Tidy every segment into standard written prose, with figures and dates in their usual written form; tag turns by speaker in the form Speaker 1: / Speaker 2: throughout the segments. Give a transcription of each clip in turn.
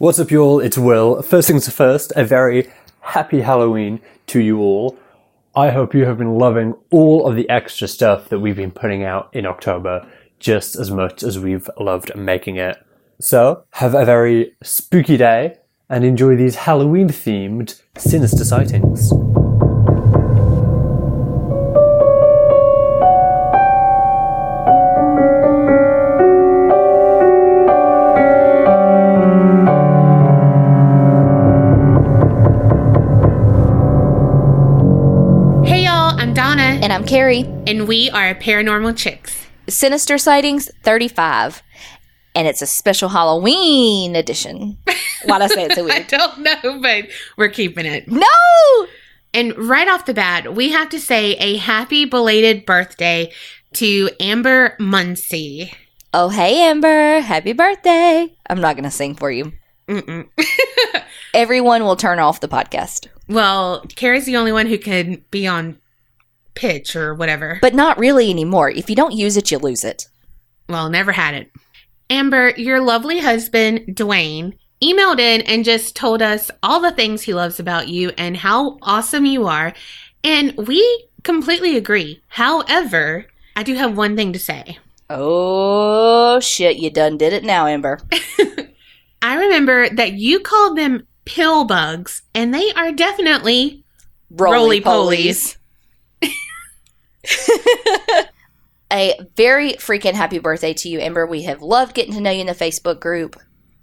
Speaker 1: What's up, y'all? It's Will. First things first, a very happy Halloween to you all. I hope you have been loving all of the extra stuff that we've been putting out in October just as much as we've loved making it. So, have a very spooky day and enjoy these Halloween-themed Sinister Sightings.
Speaker 2: And I'm Carrie.
Speaker 3: And we are Paranormal Chicks.
Speaker 2: Sinister Sightings 35. And it's a special Halloween edition. Why'd I say it so weird?
Speaker 3: I don't know, but we're keeping it.
Speaker 2: No!
Speaker 3: And right off the bat, we have to say a happy belated birthday to Amber Muncie.
Speaker 2: Oh, hey, Amber. Happy birthday. I'm not going to sing for you. Everyone will turn off the podcast.
Speaker 3: Well, Carrie's the only one who can be on pitch or whatever.
Speaker 2: But not really anymore. If you don't use it, you lose it.
Speaker 3: Well, never had it. Amber, your lovely husband, Dwayne, emailed in and just told us all the things he loves about you and how awesome you are. And we completely agree. However, I do have one thing to say.
Speaker 2: Oh, shit. You done did it now, Amber.
Speaker 3: I remember that you called them pill bugs, and they are definitely roly-polies.
Speaker 2: A very freaking happy birthday to you, Amber. We have loved getting to know you in the Facebook group,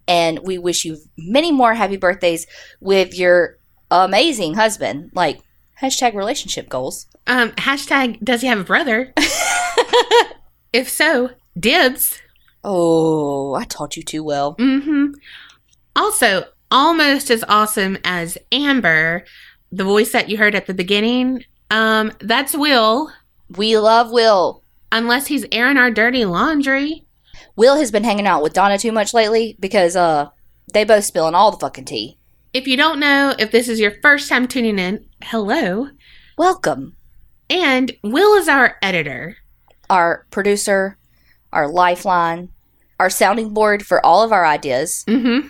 Speaker 2: and we wish you many more happy birthdays with your amazing husband. Like, hashtag relationship goals.
Speaker 3: Hashtag does he have a brother? If so, dibs.
Speaker 2: Oh, I taught you too well.
Speaker 3: Mm-hmm. Also, almost as awesome as Amber, the voice that you heard at the beginning, that's Will.
Speaker 2: We love Will.
Speaker 3: Unless he's airing our dirty laundry.
Speaker 2: Will has been hanging out with Donna too much lately because they both spilling all the fucking tea.
Speaker 3: If you don't know, if this is your first time tuning in, hello.
Speaker 2: Welcome.
Speaker 3: And Will is our editor.
Speaker 2: Our producer, our lifeline, our sounding board for all of our ideas.
Speaker 3: Mm-hmm.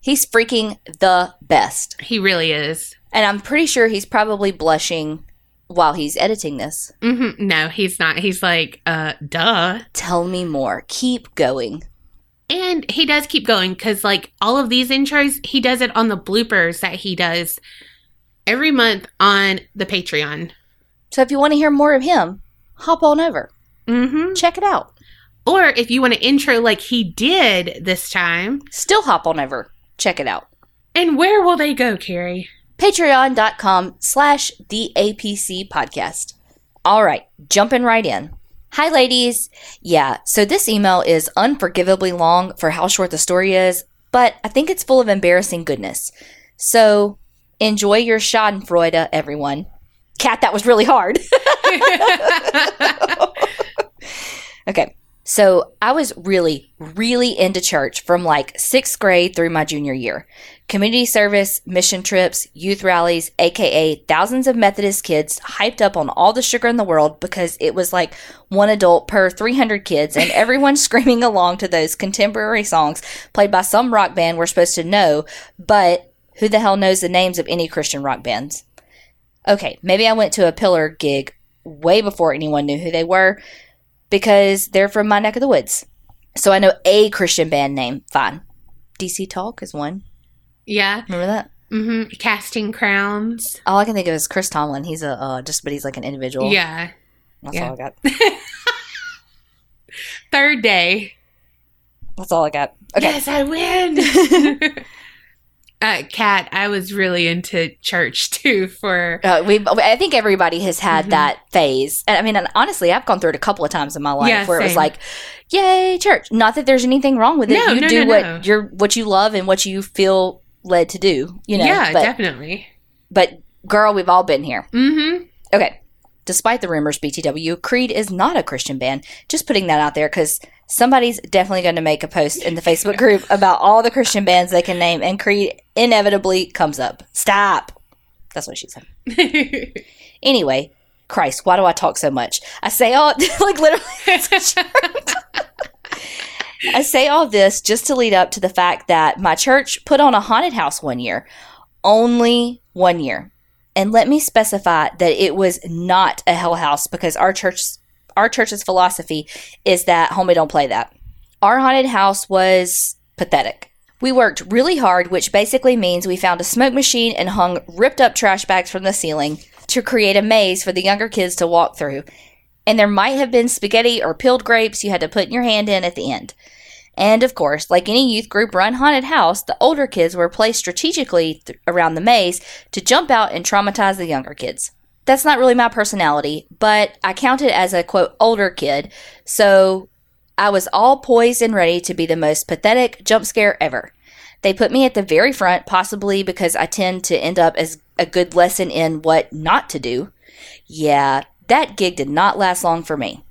Speaker 2: He's freaking the best.
Speaker 3: He really is.
Speaker 2: And I'm pretty sure he's probably blushing while he's editing this.
Speaker 3: Mm-hmm. No, he's not. He's like, duh.
Speaker 2: Tell me more. Keep going.
Speaker 3: And he does keep going because, like, all of these intros, he does it on the bloopers that he does every month on the Patreon.
Speaker 2: So if you want to hear more of him, hop on over.
Speaker 3: Mm-hmm.
Speaker 2: Check it out.
Speaker 3: Or if you want to intro like he did this time,
Speaker 2: still hop on over. Check it out.
Speaker 3: And where will they go, Carrie?
Speaker 2: Patreon.com/the APC All right, jumping right in. Hi, ladies. Yeah, so this email is unforgivably long for how short the story is, but I think it's full of embarrassing goodness. So enjoy your schadenfreude, everyone. Kat, that was really hard. Okay. So I was really, really into church from like 6th grade through my junior year. Community service, mission trips, youth rallies, aka thousands of Methodist kids hyped up on all the sugar in the world because it was like one adult per 300 kids and everyone screaming along to those contemporary songs played by some rock band we're supposed to know, but who the hell knows the names of any Christian rock bands? Okay, maybe I went to a Pillar gig way before anyone knew who they were, because they're from my neck of the woods. So I know a Christian band name. Fine. DC Talk is one.
Speaker 3: Yeah.
Speaker 2: Remember that?
Speaker 3: Mm-hmm. Casting Crowns.
Speaker 2: All I can think of is Chris Tomlin. He's but he's like an individual.
Speaker 3: Yeah.
Speaker 2: That's all I got.
Speaker 3: Third Day.
Speaker 2: That's all I got. Okay.
Speaker 3: Yes, I win. Kat, I was really into church too
Speaker 2: I think everybody has had that phase. And I mean, honestly, I've gone through it a couple of times in my life where it was like, yay, church. Not that there's anything wrong with it.
Speaker 3: No,
Speaker 2: you do what you love and what you feel led to do, you know.
Speaker 3: Yeah, definitely.
Speaker 2: But girl, we've all been here.
Speaker 3: Mm-hmm.
Speaker 2: Okay. Despite the rumors, BTW, Creed is not a Christian band. Just putting that out there because somebody's definitely going to make a post in the Facebook group about all the Christian bands they can name, and Creed inevitably comes up. Stop. That's what she said. Anyway, Christ, why do I talk so much? I say, oh, like literally. I say all this just to lead up to the fact that my church put on a haunted house one year. Only 1 year. And let me specify that it was not a hell house, because our church's philosophy is that homie don't play that. Our haunted house was pathetic. We worked really hard, which basically means we found a smoke machine and hung ripped up trash bags from the ceiling to create a maze for the younger kids to walk through. And there might have been spaghetti or peeled grapes you had to put your hand in at the end. And of course, like any youth group run haunted house, the older kids were placed strategically around the maze to jump out and traumatize the younger kids. That's not really my personality, but I counted as a, quote, older kid, so I was all poised and ready to be the most pathetic jump scare ever. They put me at the very front, possibly because I tend to end up as a good lesson in what not to do. Yeah, that gig did not last long for me.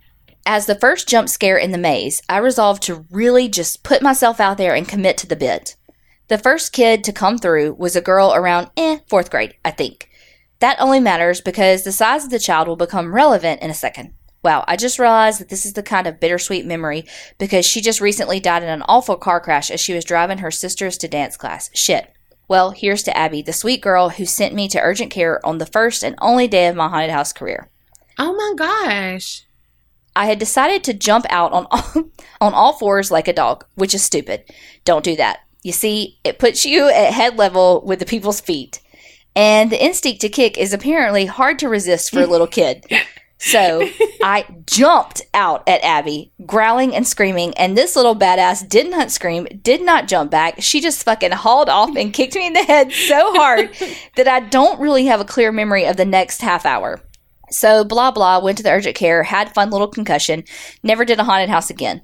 Speaker 2: As the first jump scare in the maze, I resolved to really just put myself out there and commit to the bit. The first kid to come through was a girl around 4th grade, I think. That only matters because the size of the child will become relevant in a second. Wow, I just realized that this is the kind of bittersweet memory because she just recently died in an awful car crash as she was driving her sisters to dance class. Shit. Well, here's to Abby, the sweet girl who sent me to urgent care on the first and only day of my haunted house career.
Speaker 3: Oh my gosh.
Speaker 2: I had decided to jump out on all fours like a dog, which is stupid. Don't do that. You see, it puts you at head level with the people's feet. And the instinct to kick is apparently hard to resist for a little kid. So I jumped out at Abby, growling and screaming, and this little badass did not scream, did not jump back. She just fucking hauled off and kicked me in the head so hard that I don't really have a clear memory of the next half hour. So blah blah, went to the urgent care, had fun little concussion, never did a haunted house again.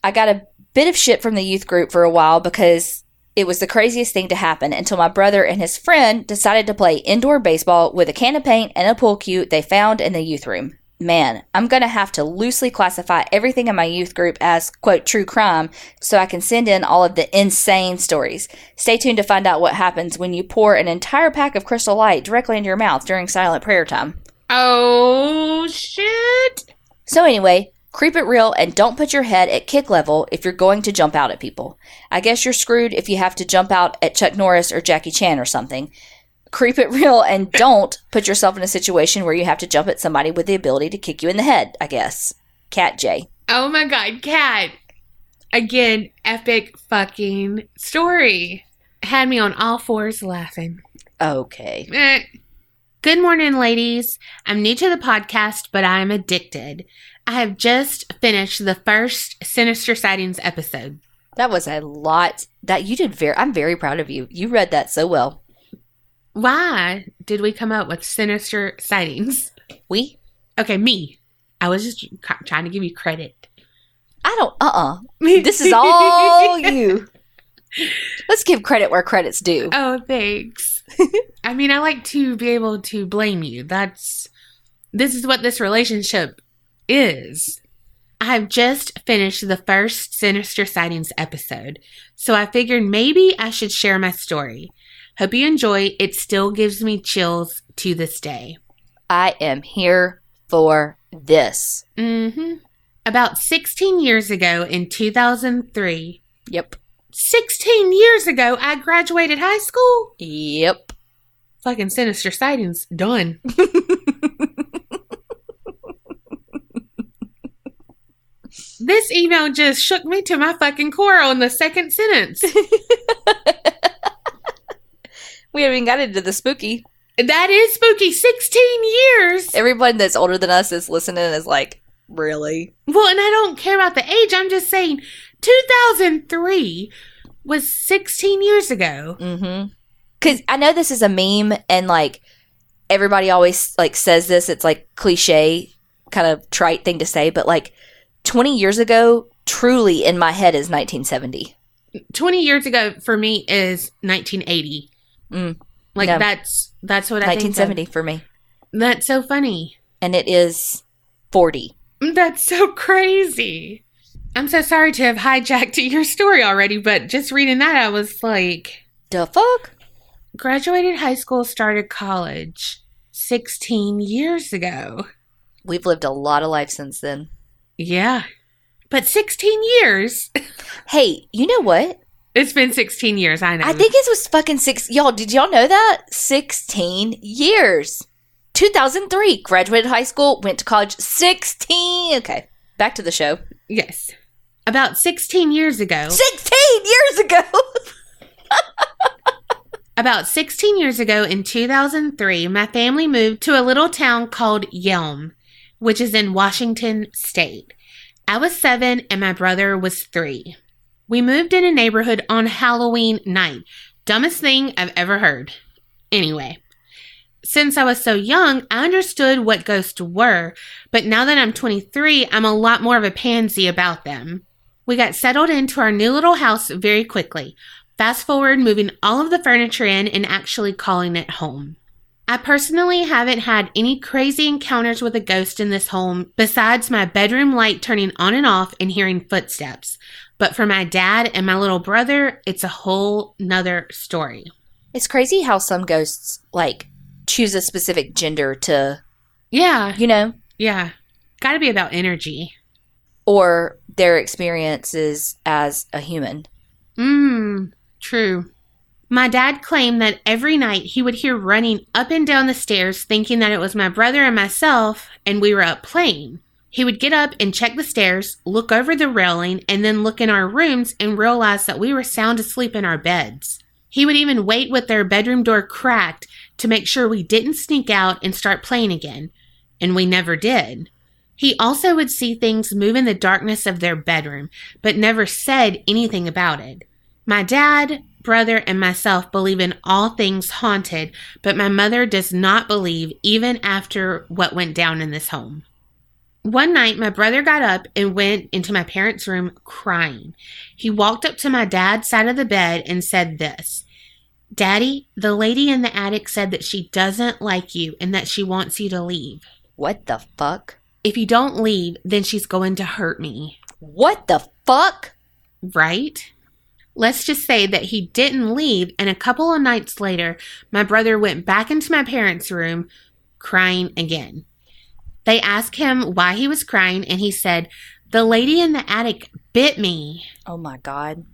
Speaker 2: I got a bit of shit from the youth group for a while because it was the craziest thing to happen until my brother and his friend decided to play indoor baseball with a can of paint and a pool cue they found in the youth room. Man, I'm going to have to loosely classify everything in my youth group as, quote, true crime so I can send in all of the insane stories. Stay tuned to find out what happens when you pour an entire pack of Crystal Light directly into your mouth during silent prayer time.
Speaker 3: Oh, shit.
Speaker 2: So anyway, creep it real and don't put your head at kick level if you're going to jump out at people. I guess you're screwed if you have to jump out at Chuck Norris or Jackie Chan or something. Creep it real and don't put yourself in a situation where you have to jump at somebody with the ability to kick you in the head, I guess. Cat J.
Speaker 3: Oh my God, Cat. Again, epic fucking story. Had me on all fours laughing.
Speaker 2: Okay.
Speaker 3: Good morning, ladies. I'm new to the podcast, but I'm addicted. I have just finished the first Sinister Sightings episode.
Speaker 2: That was a lot. That you did I'm very proud of you. You read that so well.
Speaker 3: Why did we come up with Sinister Sightings?
Speaker 2: We?
Speaker 3: Okay, me. I was just trying to give you credit.
Speaker 2: I don't, This is all you. Let's give credit where credit's due.
Speaker 3: Oh, thanks. I mean, I like to be able to blame you. This is what this relationship is. I have just finished the first Sinister Sightings episode, so I figured maybe I should share my story. Hope you enjoy. It still gives me chills to this day.
Speaker 2: I am here for this.
Speaker 3: About 16 years ago in 2003.
Speaker 2: Yep.
Speaker 3: 16 years ago, I graduated high school?
Speaker 2: Yep.
Speaker 3: Fucking Sinister Sightings. Done. This email just shook me to my fucking core on the second sentence.
Speaker 2: We haven't even got into the spooky.
Speaker 3: That is spooky. 16 years.
Speaker 2: Everyone that's older than us is listening is like, really?
Speaker 3: Well, and I don't care about the age. I'm just saying 2003 was 16 years ago.
Speaker 2: Mm-hmm. Because I know this is a meme and like everybody always like says this. It's like cliche, kind of trite thing to say. But like 20 years ago, truly in my head is 1970.
Speaker 3: 20 years ago for me is 1980. Like
Speaker 2: no.
Speaker 3: that's what I
Speaker 2: 1970
Speaker 3: think of.
Speaker 2: For me.
Speaker 3: That's so funny.
Speaker 2: And it is 40.
Speaker 3: That's so crazy. I'm so sorry to have hijacked your story already, but just reading that, I was like...
Speaker 2: The fuck?
Speaker 3: Graduated high school, started college 16 years ago.
Speaker 2: We've lived a lot of life since then.
Speaker 3: Yeah. But 16 years.
Speaker 2: Hey, you know what?
Speaker 3: It's been 16 years, I know.
Speaker 2: I think it was fucking y'all, did y'all know that? 16 years. 2003, graduated high school, went to college. 16. Okay, back to the show.
Speaker 3: Yes. About 16 years ago.
Speaker 2: 16 years ago!
Speaker 3: About 16 years ago in 2003, my family moved to a little town called Yelm, which is in Washington State. I was 7 and my brother was 3. We moved in a neighborhood on Halloween night. Dumbest thing I've ever heard. Anyway, since I was so young, I understood what ghosts were, but now that I'm 23, I'm a lot more of a pansy about them. We got settled into our new little house very quickly. Fast forward, moving all of the furniture in and actually calling it home. I personally haven't had any crazy encounters with a ghost in this home besides my bedroom light turning on and off and hearing footsteps. But for my dad and my little brother, it's a whole nother story.
Speaker 2: It's crazy how some ghosts, like, choose a specific gender to,
Speaker 3: Yeah.
Speaker 2: you know,
Speaker 3: Yeah. Gotta be about energy.
Speaker 2: or their experiences as a human.
Speaker 3: True. My dad claimed that every night he would hear running up and down the stairs thinking that it was my brother and myself and we were up playing. He would get up and check the stairs, look over the railing, and then look in our rooms and realize that we were sound asleep in our beds. He would even wait with their bedroom door cracked to make sure we didn't sneak out and start playing again, and we never did. He also would see things move in the darkness of their bedroom, but never said anything about it. My dad, brother, and myself believe in all things haunted, but my mother does not believe even after what went down in this home. One night, my brother got up and went into my parents' room crying. He walked up to my dad's side of the bed and said this, "Daddy, the lady in the attic said that she doesn't like you and that she wants you to leave.
Speaker 2: What the fuck?
Speaker 3: If you don't leave, then she's going to hurt me."
Speaker 2: What the fuck?
Speaker 3: Right? Let's just say that he didn't leave, and a couple of nights later, my brother went back into my parents' room crying again. They asked him why he was crying, and he said, "The lady in the attic bit me."
Speaker 2: Oh my God.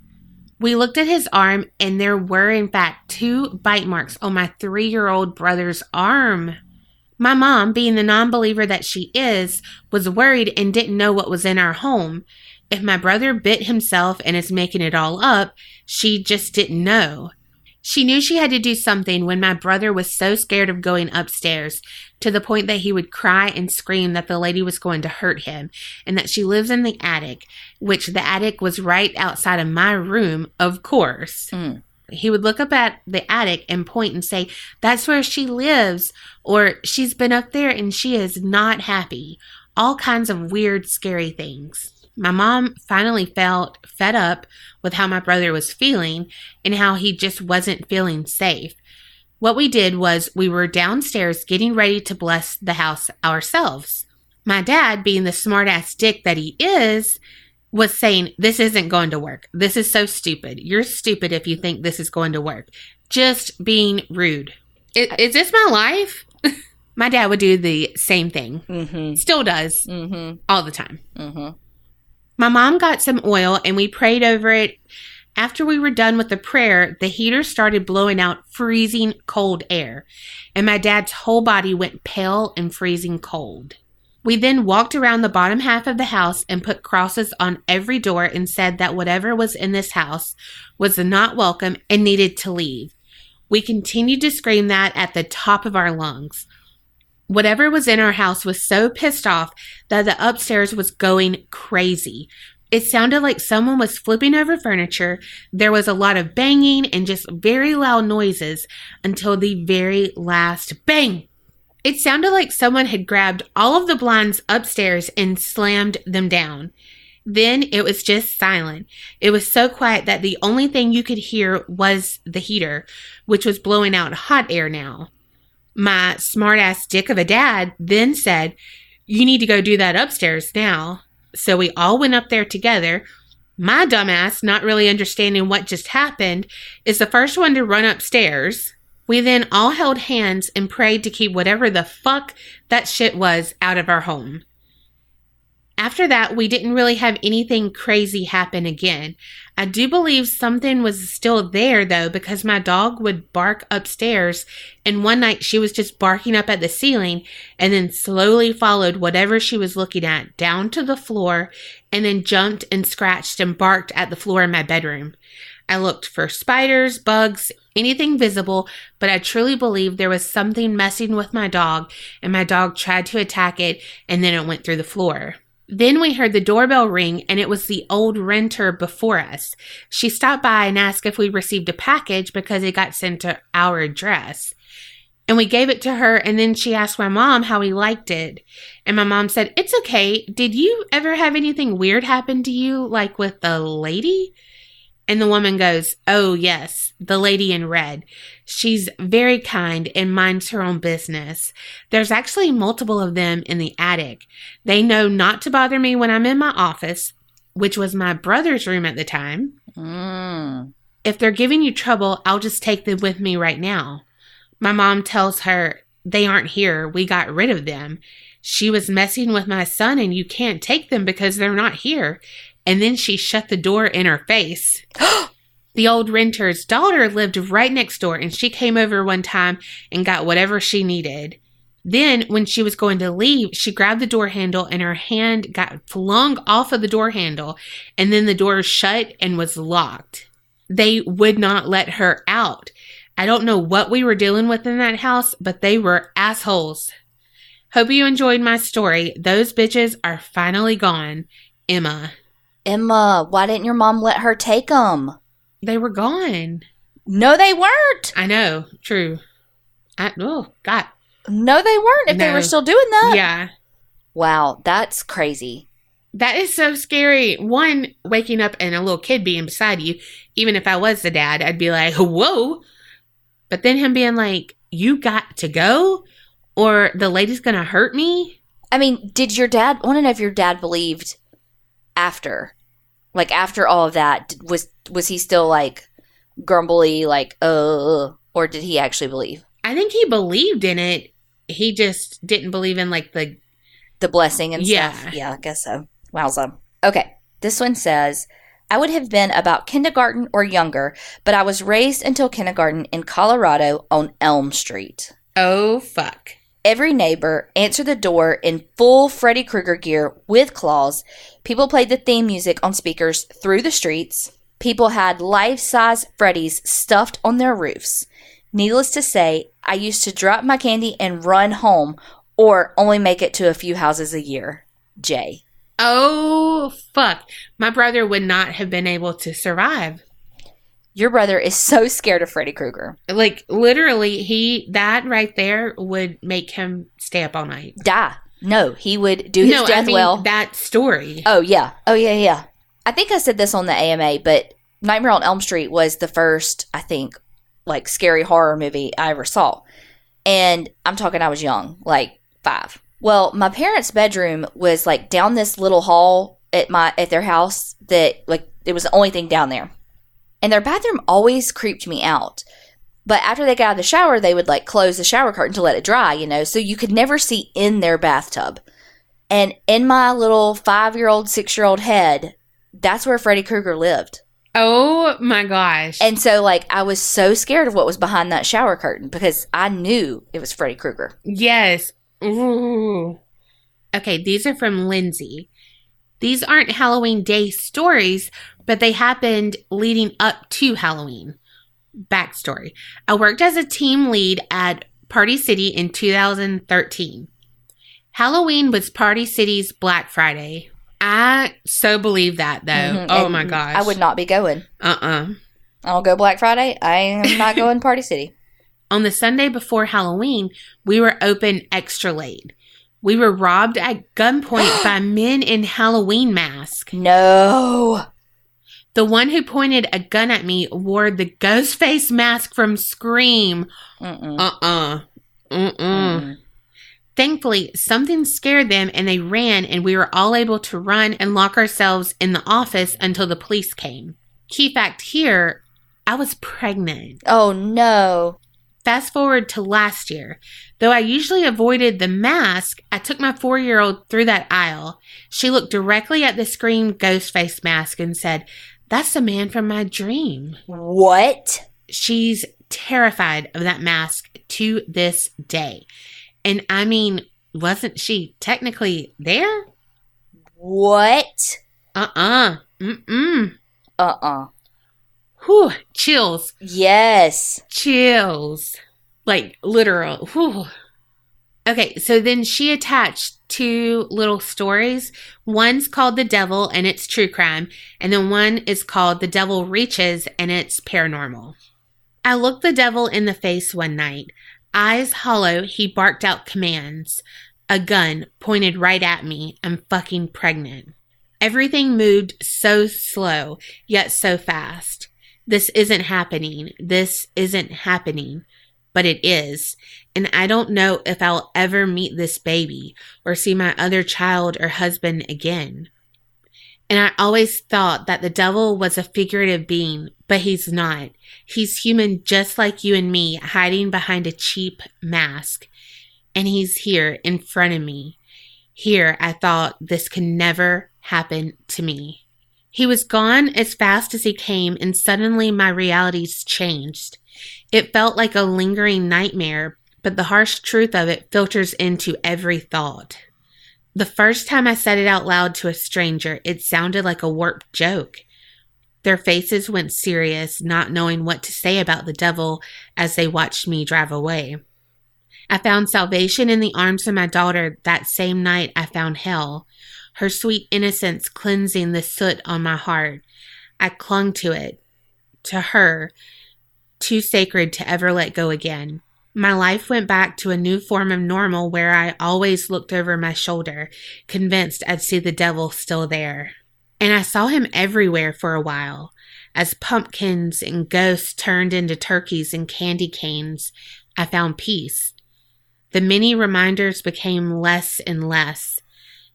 Speaker 3: We looked at his arm, and there were, in fact, 2 bite marks on my 3-year-old brother's arm. My mom, being the non-believer that she is, was worried and didn't know what was in our home. If my brother bit himself and is making it all up, she just didn't know. She knew she had to do something when my brother was so scared of going upstairs, to the point that he would cry and scream that the lady was going to hurt him, and that she lives in the attic, which the attic was right outside of my room, of course. He would look up at the attic and point and say, "That's where she lives," or "She's been up there and she is not happy." All kinds of weird, scary things. My mom finally felt fed up with how my brother was feeling and how he just wasn't feeling safe. What we did was we were downstairs getting ready to bless the house ourselves. My dad, being the smart-ass dick that he is, was saying, "This isn't going to work. This is so stupid. You're stupid if you think this is going to work." Just being rude. Is this my life? My dad would do the same thing.
Speaker 2: Mm-hmm.
Speaker 3: Still does.
Speaker 2: Mm-hmm.
Speaker 3: All the time.
Speaker 2: Mm-hmm.
Speaker 3: My mom got some oil and we prayed over it. After we were done with the prayer, the heater started blowing out freezing cold air, and my dad's whole body went pale and freezing cold. We then walked around the bottom half of the house and put crosses on every door and said that whatever was in this house was not welcome and needed to leave. We continued to scream that at the top of our lungs. Whatever was in our house was so pissed off that the upstairs was going crazy. It sounded like someone was flipping over furniture. There was a lot of banging and just very loud noises until the very last bang. It sounded like someone had grabbed all of the blinds upstairs and slammed them down. Then it was just silent. It was so quiet that the only thing you could hear was the heater, which was blowing out hot air now. My smart-ass dick of a dad then said, "You need to go do that upstairs now." So we all went up there together. My dumbass, not really understanding what just happened, is the first one to run upstairs. We then all held hands and prayed to keep whatever the fuck that shit was out of our home. After that, we didn't really have anything crazy happen again. I do believe something was still there, though, because my dog would bark upstairs, and one night she was just barking up at the ceiling and then slowly followed whatever she was looking at down to the floor and then jumped and scratched and barked at the floor in my bedroom. I looked for spiders, bugs, anything visible, but I truly believe there was something messing with my dog, and my dog tried to attack it, and then it went through the floor. Then we heard the doorbell ring, and it was the old renter before us. She stopped by and asked if we received a package because it got sent to our address. And we gave it to her, and then she asked my mom how we liked it. And my mom said, "It's okay. Did you ever have anything weird happen to you, like with the lady?" And the woman goes, "Oh, yes, the lady in red. She's very kind and minds her own business. There's actually multiple of them in the attic. They know not to bother me when I'm in my office," which was my brother's room at the time. "If they're giving you trouble, I'll just take them with me right now." My mom tells her, "They aren't here. We got rid of them. She was messing with my son, and you can't take them because they're not here." And then she shut the door in her face. The old renter's daughter lived right next door, and she came over one time and got whatever she needed. Then, when she was going to leave, she grabbed the door handle and her hand got flung off of the door handle, and then the door shut and was locked. They would not let her out. I don't know what we were dealing with in that house, but they were assholes. Hope you enjoyed my story. Those bitches are finally gone. Emma.
Speaker 2: Emma, why didn't your mom let her take them?
Speaker 3: They were gone.
Speaker 2: No, they weren't.
Speaker 3: I know. True. Oh, God.
Speaker 2: No, they weren't if they were still doing that.
Speaker 3: Yeah.
Speaker 2: Wow, that's crazy.
Speaker 3: That is so scary. One, waking up and a little kid being beside you. Even if I was the dad, I'd be like, whoa. But then him being like, "You got to go or the lady's going to hurt me."
Speaker 2: I mean, I want to know if your dad believed after all of that, was he still like grumbly, like, or did he actually believe?
Speaker 3: I think he believed in it. He just didn't believe in like
Speaker 2: the blessing and stuff. Yeah, I guess so. Wowza. Okay. This one says, "I would have been about kindergarten or younger, but I was raised until kindergarten in Colorado on Elm Street.
Speaker 3: Oh, fuck.
Speaker 2: Every neighbor answered the door in full Freddy Krueger gear with claws. People played the theme music on speakers through the streets. People had life-size Freddys stuffed on their roofs. Needless to say, I used to drop my candy and run home or only make it to a few houses a year. Jay."
Speaker 3: Oh, fuck. My brother would not have been able to survive.
Speaker 2: Your brother is so scared of Freddy Krueger.
Speaker 3: Like, literally, that right there would make him stay up all night.
Speaker 2: Die. No, he would do his death well.
Speaker 3: That story.
Speaker 2: Oh, yeah. I think I said this on the AMA, but Nightmare on Elm Street was the first, I think, like, scary horror movie I ever saw. And I'm talking I was young, like 5. Well, my parents' bedroom was, like, down this little hall at their house that, like, it was the only thing down there. And their bathroom always creeped me out. But after they got out of the shower, they would, like, close the shower curtain to let it dry, so you could never see in their bathtub. And in my little 5-year-old, 6-year-old head, that's where Freddy Krueger lived.
Speaker 3: Oh, my gosh.
Speaker 2: And so, like, I was so scared of what was behind that shower curtain because I knew it was Freddy Krueger.
Speaker 3: Yes. Ooh. Okay, these are from Lindsay. These aren't Halloween Day stories, but they happened leading up to Halloween. Backstory. I worked as a team lead at Party City in 2013. Halloween was Party City's Black Friday. I so believe that, though. Mm-hmm. Oh, and my gosh.
Speaker 2: I would not be going. I don't go Black Friday. I am not going Party City.
Speaker 3: On the Sunday before Halloween, we were open extra late. We were robbed at gunpoint by men in Halloween masks.
Speaker 2: No.
Speaker 3: The one who pointed a gun at me wore the ghost face mask from Scream. Thankfully, something scared them and they ran, and we were all able to run and lock ourselves in the office until the police came. Key fact here, I was pregnant.
Speaker 2: Oh, no.
Speaker 3: Fast forward to last year. Though I usually avoided the mask, I took my 4-year-old through that aisle. She looked directly at the screamed ghost face mask and said, "That's the man from my dream."
Speaker 2: What?
Speaker 3: She's terrified of that mask to this day. And I mean, wasn't she technically there?
Speaker 2: What?
Speaker 3: Mm-mm. Whew, chills.
Speaker 2: Yes.
Speaker 3: Chills. Like, literal. Whew. Okay, so then she attached 2 little stories. One's called The Devil, and it's true crime. And then one is called The Devil Reaches, and it's paranormal. I looked the devil in the face one night. Eyes hollow, he barked out commands. A gun pointed right at me. I'm fucking pregnant. Everything moved so slow, yet so fast. This isn't happening. This isn't happening. But it is. And I don't know if I'll ever meet this baby or see my other child or husband again. And I always thought that the devil was a figurative being, but he's not. He's human just like you and me, hiding behind a cheap mask. And he's here in front of me. Here, I thought this could never happen to me. He was gone as fast as he came, and suddenly my realities changed. It felt like a lingering nightmare, but the harsh truth of it filters into every thought. The first time I said it out loud to a stranger, it sounded like a warped joke. Their faces went serious, not knowing what to say about the devil as they watched me drive away. I found salvation in the arms of my daughter that same night I found hell, her sweet innocence cleansing the soot on my heart. I clung to it, to her, too sacred to ever let go again. My life went back to a new form of normal where I always looked over my shoulder, convinced I'd see the devil still there. And I saw him everywhere for a while. As pumpkins and ghosts turned into turkeys and candy canes, I found peace. The many reminders became less and less.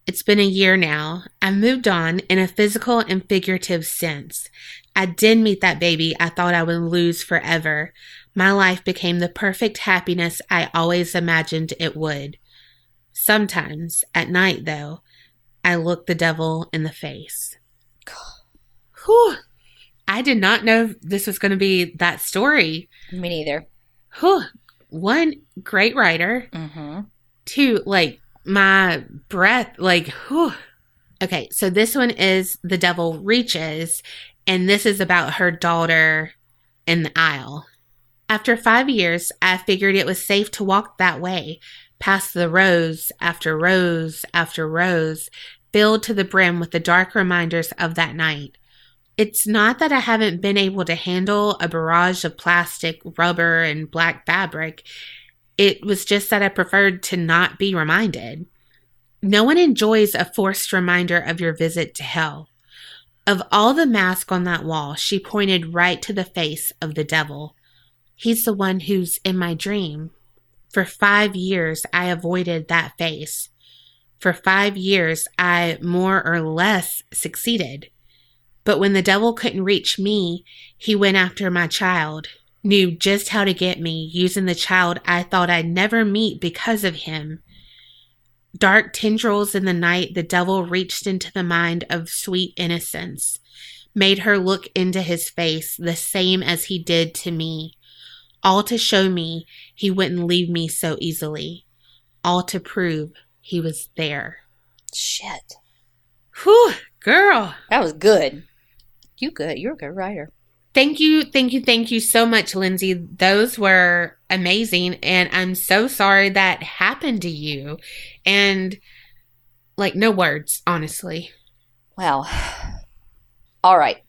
Speaker 3: It's been a year now. I moved on in a physical and figurative sense. I did meet that baby I thought I would lose forever. My life became the perfect happiness I always imagined it would. Sometimes, at night though, I look the devil in the face. Whew. I did not know this was going to be that story.
Speaker 2: Me neither.
Speaker 3: Whew. One, great writer.
Speaker 2: Mm-hmm.
Speaker 3: Two, like, my breath, like, whew. Okay, so this one is The Devil Reaches, and this is about her daughter in the aisle. After 5 years, I figured it was safe to walk that way, past the rows after rows after rows, filled to the brim with the dark reminders of that night. It's not that I haven't been able to handle a barrage of plastic, rubber, and black fabric. It was just that I preferred to not be reminded. No one enjoys a forced reminder of your visit to hell. Of all the masks on that wall, she pointed right to the face of the devil. He's the one who's in my dream. For 5 years, I avoided that face. For 5 years, I more or less succeeded. But when the devil couldn't reach me, he went after my child, knew just how to get me, using the child I thought I'd never meet because of him. Dark tendrils in the night, the devil reached into the mind of sweet innocence, made her look into his face the same as he did to me, all to show me he wouldn't leave me so easily, all to prove he was there.
Speaker 2: Shit.
Speaker 3: Whew, girl.
Speaker 2: That was good. You good. You're a good writer.
Speaker 3: Thank you so much, Lindsay. Those were amazing, and I'm so sorry that happened to you. And, like, no words, honestly.
Speaker 2: Wow. All right.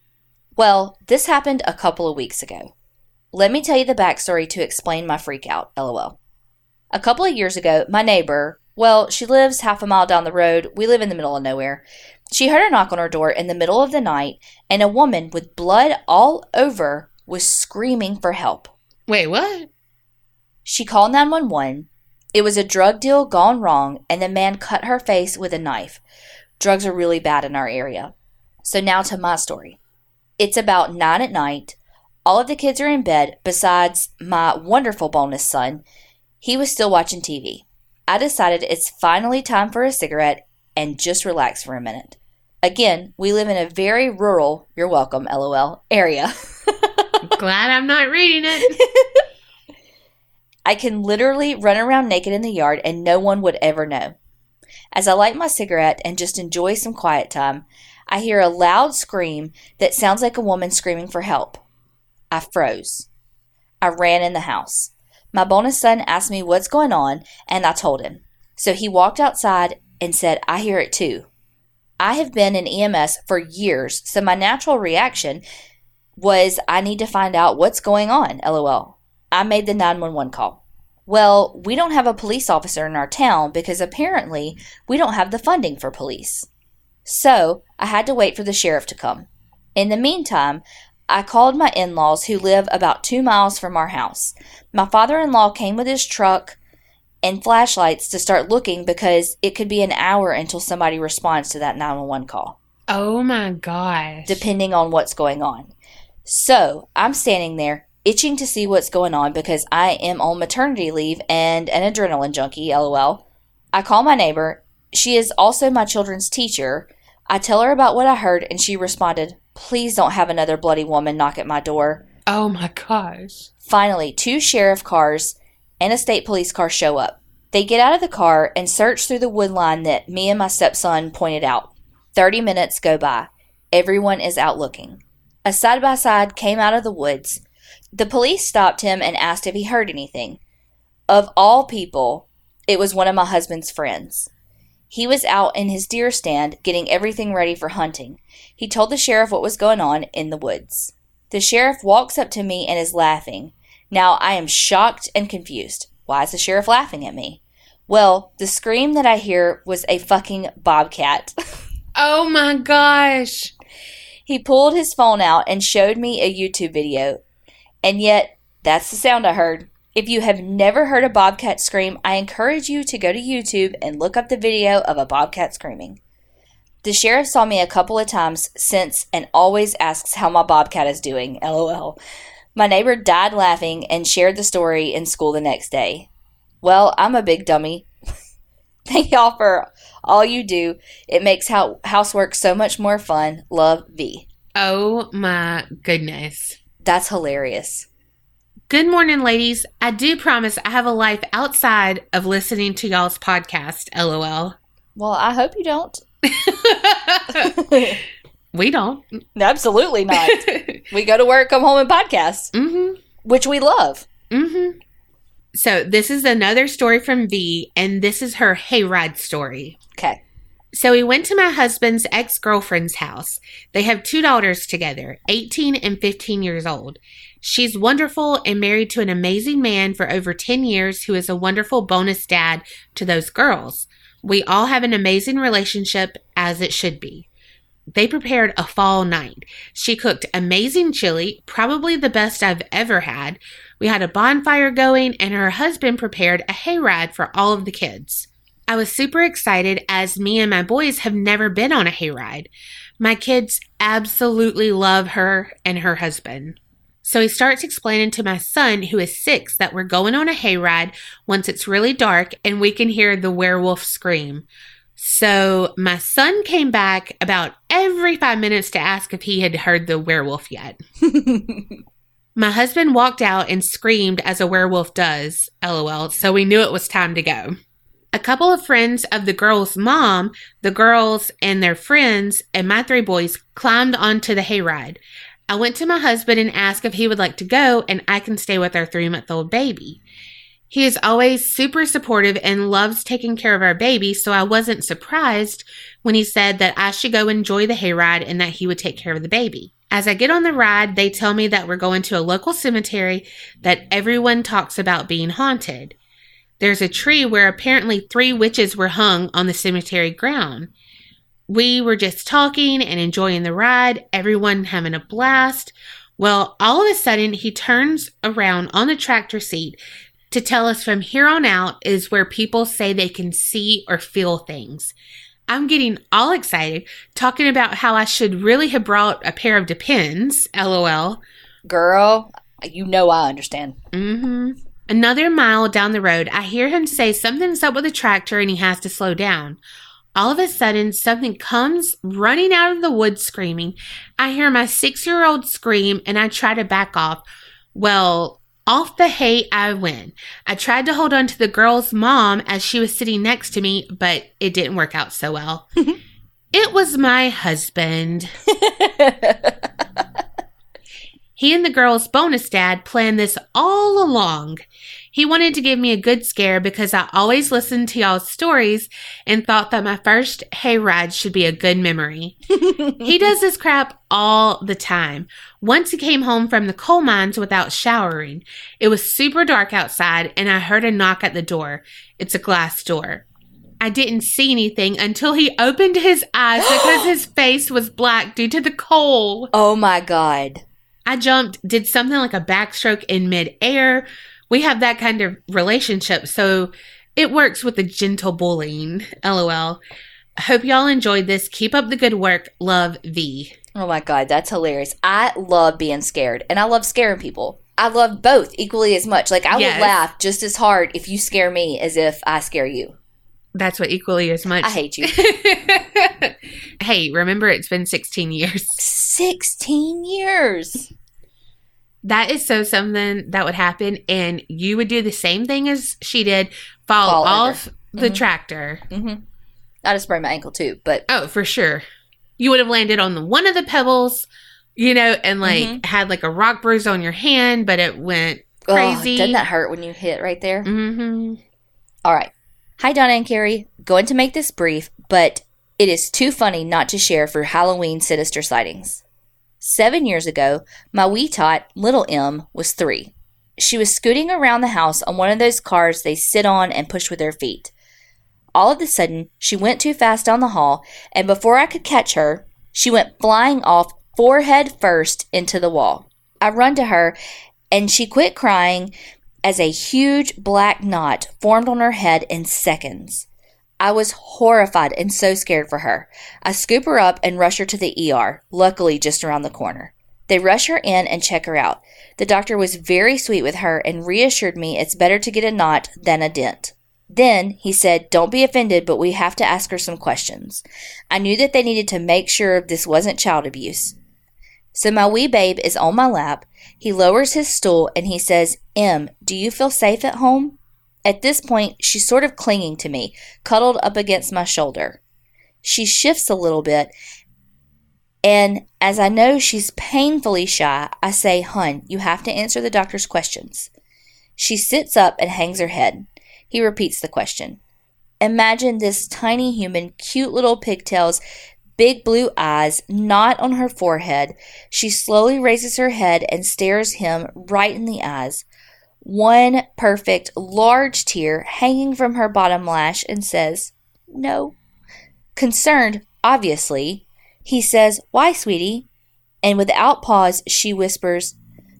Speaker 2: Well, this happened a couple of weeks ago. Let me tell you the backstory to explain my freak out, LOL. A couple of years ago, my neighbor, well, she lives half a mile down the road. We live in the middle of nowhere. She heard a knock on her door in the middle of the night, and a woman with blood all over was screaming for help.
Speaker 3: Wait, what?
Speaker 2: She called 911. It was a drug deal gone wrong, and the man cut her face with a knife. Drugs are really bad in our area. So now to my story. It's about 9 at night. All of the kids are in bed besides my wonderful bonus son. He was still watching TV. I decided it's finally time for a cigarette and just relax for a minute. Again, we live in a very rural, you're welcome, LOL, area.
Speaker 3: Glad I'm not reading it.
Speaker 2: I can literally run around naked in the yard and no one would ever know. As I light my cigarette and just enjoy some quiet time, I hear a loud scream that sounds like a woman screaming for help. I froze. I ran in the house. My bonus son asked me what's going on, and I told him. So he walked outside and said, I hear it too. I have been in EMS for years, so my natural reaction was I need to find out what's going on, LOL. I made the 911 call. Well, we don't have a police officer in our town because apparently we don't have the funding for police. So I had to wait for the sheriff to come. In the meantime, I called my in-laws who live about 2 miles from our house. My father-in-law came with his truck and flashlights to start looking because it could be an hour until somebody responds to that 911 call.
Speaker 3: Oh my gosh.
Speaker 2: Depending on what's going on. So I'm standing there itching to see what's going on because I am on maternity leave and an adrenaline junkie, LOL. I call my neighbor. She is also my children's teacher. I tell her about what I heard and she responded, please don't have another bloody woman knock at my door.
Speaker 3: Oh my gosh.
Speaker 2: Finally, 2 sheriff cars and a state police car show up. They get out of the car and search through the wood line that me and my stepson pointed out. 30 minutes go by. Everyone is out looking. A side-by-side came out of the woods. The police stopped him and asked if he heard anything. Of all people, it was one of my husband's friends. He was out in his deer stand getting everything ready for hunting. He told the sheriff what was going on in the woods. The sheriff walks up to me and is laughing. Now I am shocked and confused. Why is the sheriff laughing at me? Well, the scream that I hear was a fucking bobcat.
Speaker 3: Oh my gosh.
Speaker 2: He pulled his phone out and showed me a YouTube video. And yet, that's the sound I heard. If you have never heard a bobcat scream, I encourage you to go to YouTube and look up the video of a bobcat screaming. The sheriff saw me a couple of times since and always asks how my bobcat is doing, LOL. My neighbor died laughing and shared the story in school the next day. Well, I'm a big dummy. Thank y'all for all you do. It makes housework so much more fun. Love, V.
Speaker 3: Oh my goodness.
Speaker 2: That's hilarious.
Speaker 3: Good morning, ladies. I do promise I have a life outside of listening to y'all's podcast, LOL.
Speaker 2: Well, I hope you don't.
Speaker 3: We don't.
Speaker 2: Absolutely not. We go to work, come home, and podcast.
Speaker 3: Mm-hmm.
Speaker 2: Which we love.
Speaker 3: Mm-hmm. So this is another story from V, and this is her hayride story.
Speaker 2: Okay.
Speaker 3: So we went to my husband's ex-girlfriend's house. They have 2 daughters together, 18 and 15 years old. She's wonderful and married to an amazing man for over 10 years who is a wonderful bonus dad to those girls. We all have an amazing relationship, as it should be. They prepared a fall night. She cooked amazing chili, probably the best I've ever had. We had a bonfire going, and her husband prepared a hayride for all of the kids. I was super excited as me and my boys have never been on a hayride. My kids absolutely love her and her husband. So he starts explaining to my son, who is 6, that we're going on a hayride once it's really dark and we can hear the werewolf scream. So my son came back about every 5 minutes to ask if he had heard the werewolf yet. My husband walked out and screamed as a werewolf does, LOL, so we knew it was time to go. A couple of friends of the girls' mom, the girls and their friends, and my 3 boys climbed onto the hayride. I went to my husband and asked if he would like to go and I can stay with our 3-month-old baby. He is always super supportive and loves taking care of our baby, so I wasn't surprised when he said that I should go enjoy the hayride and that he would take care of the baby. As I get on the ride, they tell me that we're going to a local cemetery that everyone talks about being haunted. There's a tree where apparently 3 witches were hung on the cemetery ground. We were just talking and enjoying the ride, everyone having a blast. Well, all of a sudden, he turns around on the tractor seat to tell us from here on out is where people say they can see or feel things. I'm getting all excited, talking about how I should really have brought a pair of Depends, LOL.
Speaker 2: Girl, you know I understand.
Speaker 3: Mm-hmm. Another mile down the road, I hear him say something's up with the tractor and he has to slow down. All of a sudden, something comes running out of the woods screaming. I hear my 6-year-old scream and I try to back off. Well, off the hay I went. I tried to hold on to the girl's mom as she was sitting next to me, but it didn't work out so well. It was my husband. He and the girl's bonus dad planned this all along. He wanted to give me a good scare because I always listened to y'all's stories and thought that my first hayride should be a good memory. He does this crap all the time. Once he came home from the coal mines without showering. It was super dark outside and I heard a knock at the door. It's a glass door. I didn't see anything until he opened his eyes because his face was black due to the coal.
Speaker 2: Oh my God.
Speaker 3: I jumped, did something like a backstroke in midair. We have that kind of relationship, so it works with the gentle bullying. LOL. Hope y'all enjoyed this. Keep up the good work. Love, V.
Speaker 2: Oh my God, that's hilarious. I love being scared, and I love scaring people. I love both equally as much. Like, I would laugh just as hard if you scare me as if I scare you.
Speaker 3: That's what equally as much.
Speaker 2: I hate you.
Speaker 3: Hey, remember it's been 16 years.
Speaker 2: 16 years.
Speaker 3: That is so something that would happen, and you would do the same thing as she did, fall off the tractor.
Speaker 2: Mm-hmm. I just sprained my ankle too, but...
Speaker 3: Oh, for sure. You would have landed on one of the pebbles, and like had like a rock bruise on your hand, but it went crazy.
Speaker 2: Oh, doesn't that hurt when you hit right there?
Speaker 3: Mm-hmm.
Speaker 2: All right. Hi, Donna and Carrie. Going to make this brief, but it is too funny not to share for Halloween Sinister sightings. 7 years ago, my wee tot, little M, was 3. She was scooting around the house on one of those cars they sit on and push with their feet. All of a sudden, she went too fast down the hall, and before I could catch her, she went flying off forehead first into the wall. I run to her, and she quit crying as a huge black knot formed on her head in seconds. I was horrified and so scared for her. I scoop her up and rush her to the ER, luckily just around the corner. They rush her in and check her out. The doctor was very sweet with her and reassured me it's better to get a knot than a dent. Then he said, "Don't be offended, but we have to ask her some questions." I knew that they needed to make sure this wasn't child abuse. So my wee babe is on my lap. He lowers his stool and he says, "M, do you feel safe at home?" At this point, she's sort of clinging to me, cuddled up against my shoulder. She shifts a little bit, and as I know she's painfully shy, I say, "Hun, you have to answer the doctor's questions." She sits up and hangs her head. He repeats the question. Imagine this tiny human, cute little pigtails, big blue eyes, knot on her forehead. She slowly raises her head and stares him right in the eyes. One perfect, large tear hanging from her bottom lash and says, "No." Concerned, obviously, he says, "Why, sweetie?" And without pause, she whispers,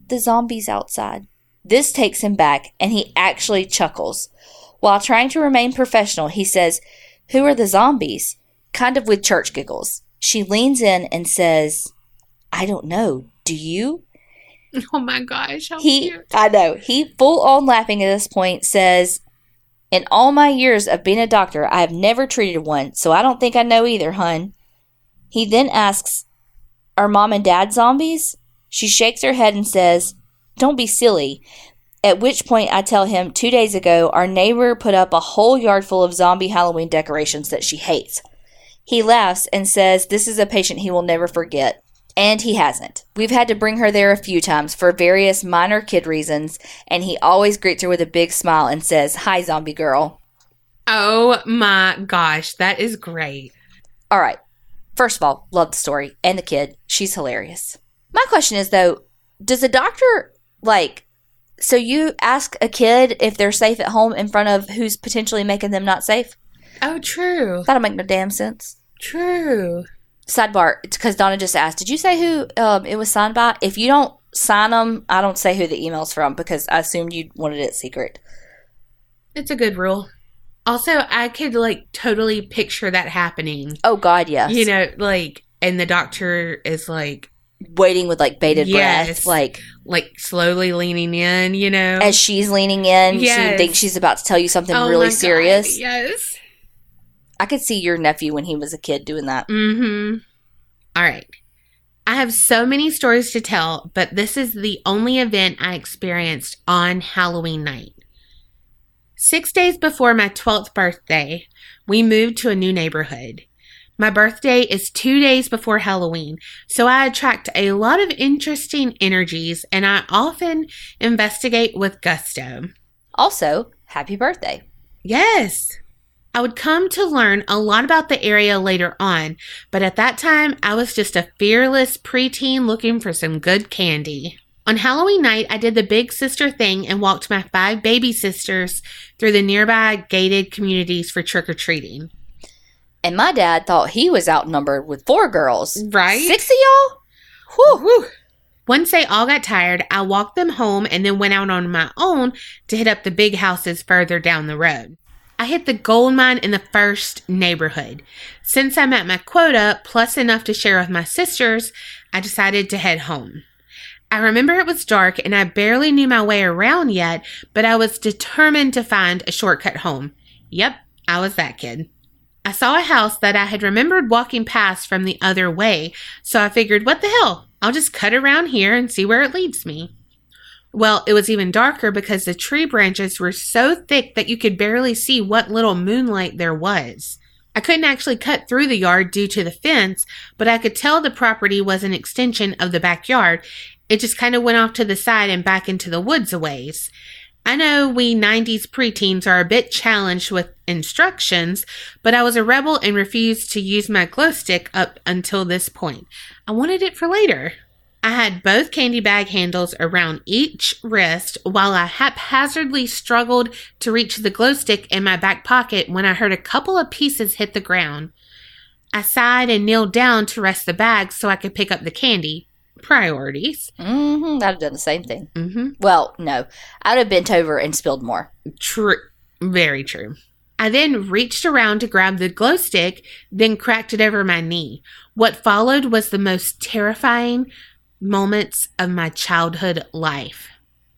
Speaker 2: "The zombie's outside." This takes him back, and he actually chuckles. While trying to remain professional, he says, "Who are the zombies?" Kind of with church giggles. She leans in and says, "I don't know. Do you?"
Speaker 3: Oh my gosh, how cute.
Speaker 2: I know. He, full on laughing at this point, says, "In all my years of being a doctor, I have never treated one, so I don't think I know either, hun." He then asks, "Are mom and dad zombies?" She shakes her head and says, "Don't be silly." At which point I tell him 2 days ago our neighbor put up a whole yard full of zombie Halloween decorations that she hates. He laughs and says this is a patient he will never forget. And he hasn't. We've had to bring her there a few times for various minor kid reasons, and he always greets her with a big smile and says, "Hi, zombie girl."
Speaker 3: Oh my gosh, that is great.
Speaker 2: All right. First of all, love the story and the kid. She's hilarious. My question is, though, does a doctor, so you ask a kid if they're safe at home in front of who's potentially making them not safe?
Speaker 3: Oh, true.
Speaker 2: That'll make no damn sense.
Speaker 3: True.
Speaker 2: Sidebar, it's because Donna just asked, did you say who it was signed by? If you don't sign them, I don't say who the email's from because I assumed you wanted it secret.
Speaker 3: It's a good rule. Also, I could, totally picture that happening.
Speaker 2: Oh, God, yes.
Speaker 3: And the doctor is,
Speaker 2: waiting with like bated breath,
Speaker 3: like slowly leaning in, you know,
Speaker 2: as she's leaning in.
Speaker 3: Yes.
Speaker 2: She thinks she's about to tell you something
Speaker 3: Oh
Speaker 2: really
Speaker 3: my God,
Speaker 2: serious.
Speaker 3: yes.
Speaker 2: I could see your nephew when he was a kid doing that.
Speaker 3: Mm-hmm. All right. I have so many stories to tell, but this is the only event I experienced on Halloween night. 6 days before my 12th birthday, we moved to a new neighborhood. My birthday is 2 days before Halloween, so I attract a lot of interesting energies, and I often investigate with gusto.
Speaker 2: Also, happy birthday.
Speaker 3: Yes. I would come to learn a lot about the area later on, but at that time, I was just a fearless preteen looking for some good candy. On Halloween night, I did the big sister thing and walked my 5 baby sisters through the nearby gated communities for trick-or-treating.
Speaker 2: And my dad thought he was outnumbered with 4 girls.
Speaker 3: Right?
Speaker 2: 6 of y'all? Whew.
Speaker 3: Whew. Once they all got tired, I walked them home and then went out on my own to hit up the big houses further down the road. I hit the gold mine in the first neighborhood. Since I'm at my quota, plus enough to share with my sisters, I decided to head home. I remember it was dark and I barely knew my way around yet, but I was determined to find a shortcut home. Yep, I was that kid. I saw a house that I had remembered walking past from the other way, so I figured, what the hell? I'll just cut around here and see where it leads me. Well, it was even darker because the tree branches were so thick that you could barely see what little moonlight there was. I couldn't actually cut through the yard due to the fence, but I could tell the property was an extension of the backyard. It just kind of went off to the side and back into the woods a ways. I know we 90s preteens are a bit challenged with instructions, but I was a rebel and refused to use my glow stick up until this point. I wanted it for later. I had both candy bag handles around each wrist while I haphazardly struggled to reach the glow stick in my back pocket when I heard a couple of pieces hit the ground. I sighed and kneeled down to rest the bag so I could pick up the candy. Priorities.
Speaker 2: I'd have done the same thing.
Speaker 3: Mm-hmm.
Speaker 2: Well, no. I'd have bent over and spilled more.
Speaker 3: True. Very true. I then reached around to grab the glow stick, then cracked it over my knee. What followed was the most terrifying moments of my childhood life.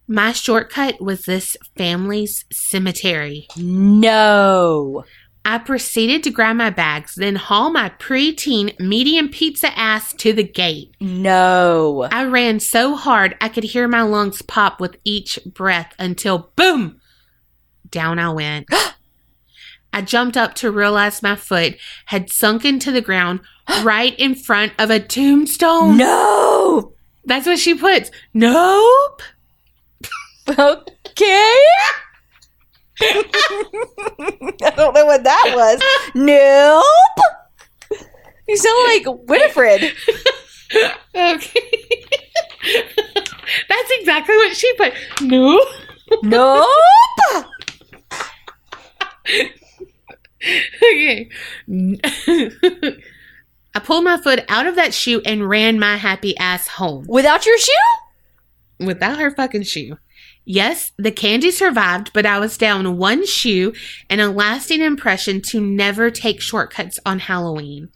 Speaker 3: My shortcut was this family's cemetery.
Speaker 2: No.
Speaker 3: I proceeded to grab my bags, then haul my preteen medium pizza ass to the gate.
Speaker 2: No.
Speaker 3: I ran so hard I could hear my lungs pop with each breath until, boom, down I went. I jumped up to realize my foot had sunk into the ground right in front of a tombstone.
Speaker 2: No.
Speaker 3: That's what she puts. Nope.
Speaker 2: Okay. I don't know what that was. Nope. You sound like Winifred.
Speaker 3: Okay. That's exactly what she put. Nope.
Speaker 2: Nope.
Speaker 3: Okay. I pulled my foot out of that shoe and ran my happy ass home.
Speaker 2: Without your shoe?
Speaker 3: Without her fucking shoe. Yes, the candy survived, but I was down one shoe and a lasting impression to never take shortcuts on Halloween.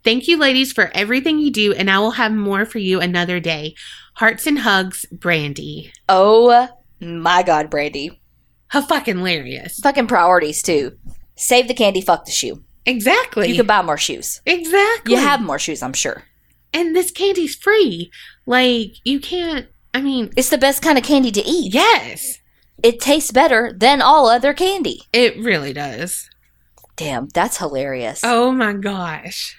Speaker 3: Thank you, ladies, for everything you do, and I will have more for you another day. Hearts and hugs, Brandy.
Speaker 2: Oh my God, Brandy.
Speaker 3: How fucking hilarious.
Speaker 2: Fucking priorities, too. Save the candy, fuck the shoe.
Speaker 3: Exactly.
Speaker 2: You could buy more shoes.
Speaker 3: Exactly.
Speaker 2: You have more shoes, I'm sure.
Speaker 3: And this candy's free. Like, you can't,
Speaker 2: it's the best kind of candy to eat.
Speaker 3: Yes.
Speaker 2: It tastes better than all other candy.
Speaker 3: It really does.
Speaker 2: Damn, that's hilarious.
Speaker 3: Oh my gosh.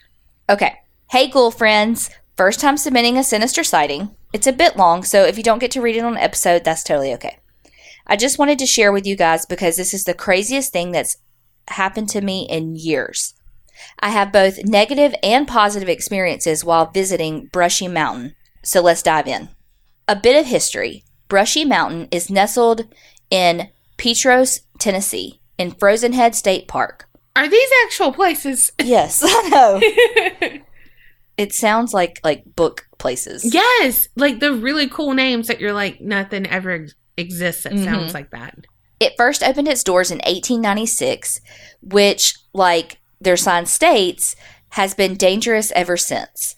Speaker 2: Okay. Hey, ghoul friends. First time submitting a Sinister sighting. It's a bit long, so if you don't get to read it on an episode, that's totally okay. I just wanted to share with you guys because this is the craziest thing that's happened to me in years. I have both negative and positive experiences while visiting Brushy Mountain. So let's dive in. A bit of history. Brushy Mountain is nestled in Petros, Tennessee, in Frozen Head State Park.
Speaker 3: Are these actual places?
Speaker 2: Yes, I know. It sounds like book places.
Speaker 3: Yes, like the really cool names that you're like, nothing ever exists that sounds like that.
Speaker 2: It first opened its doors in 1896, which, like their sign states, has been dangerous ever since.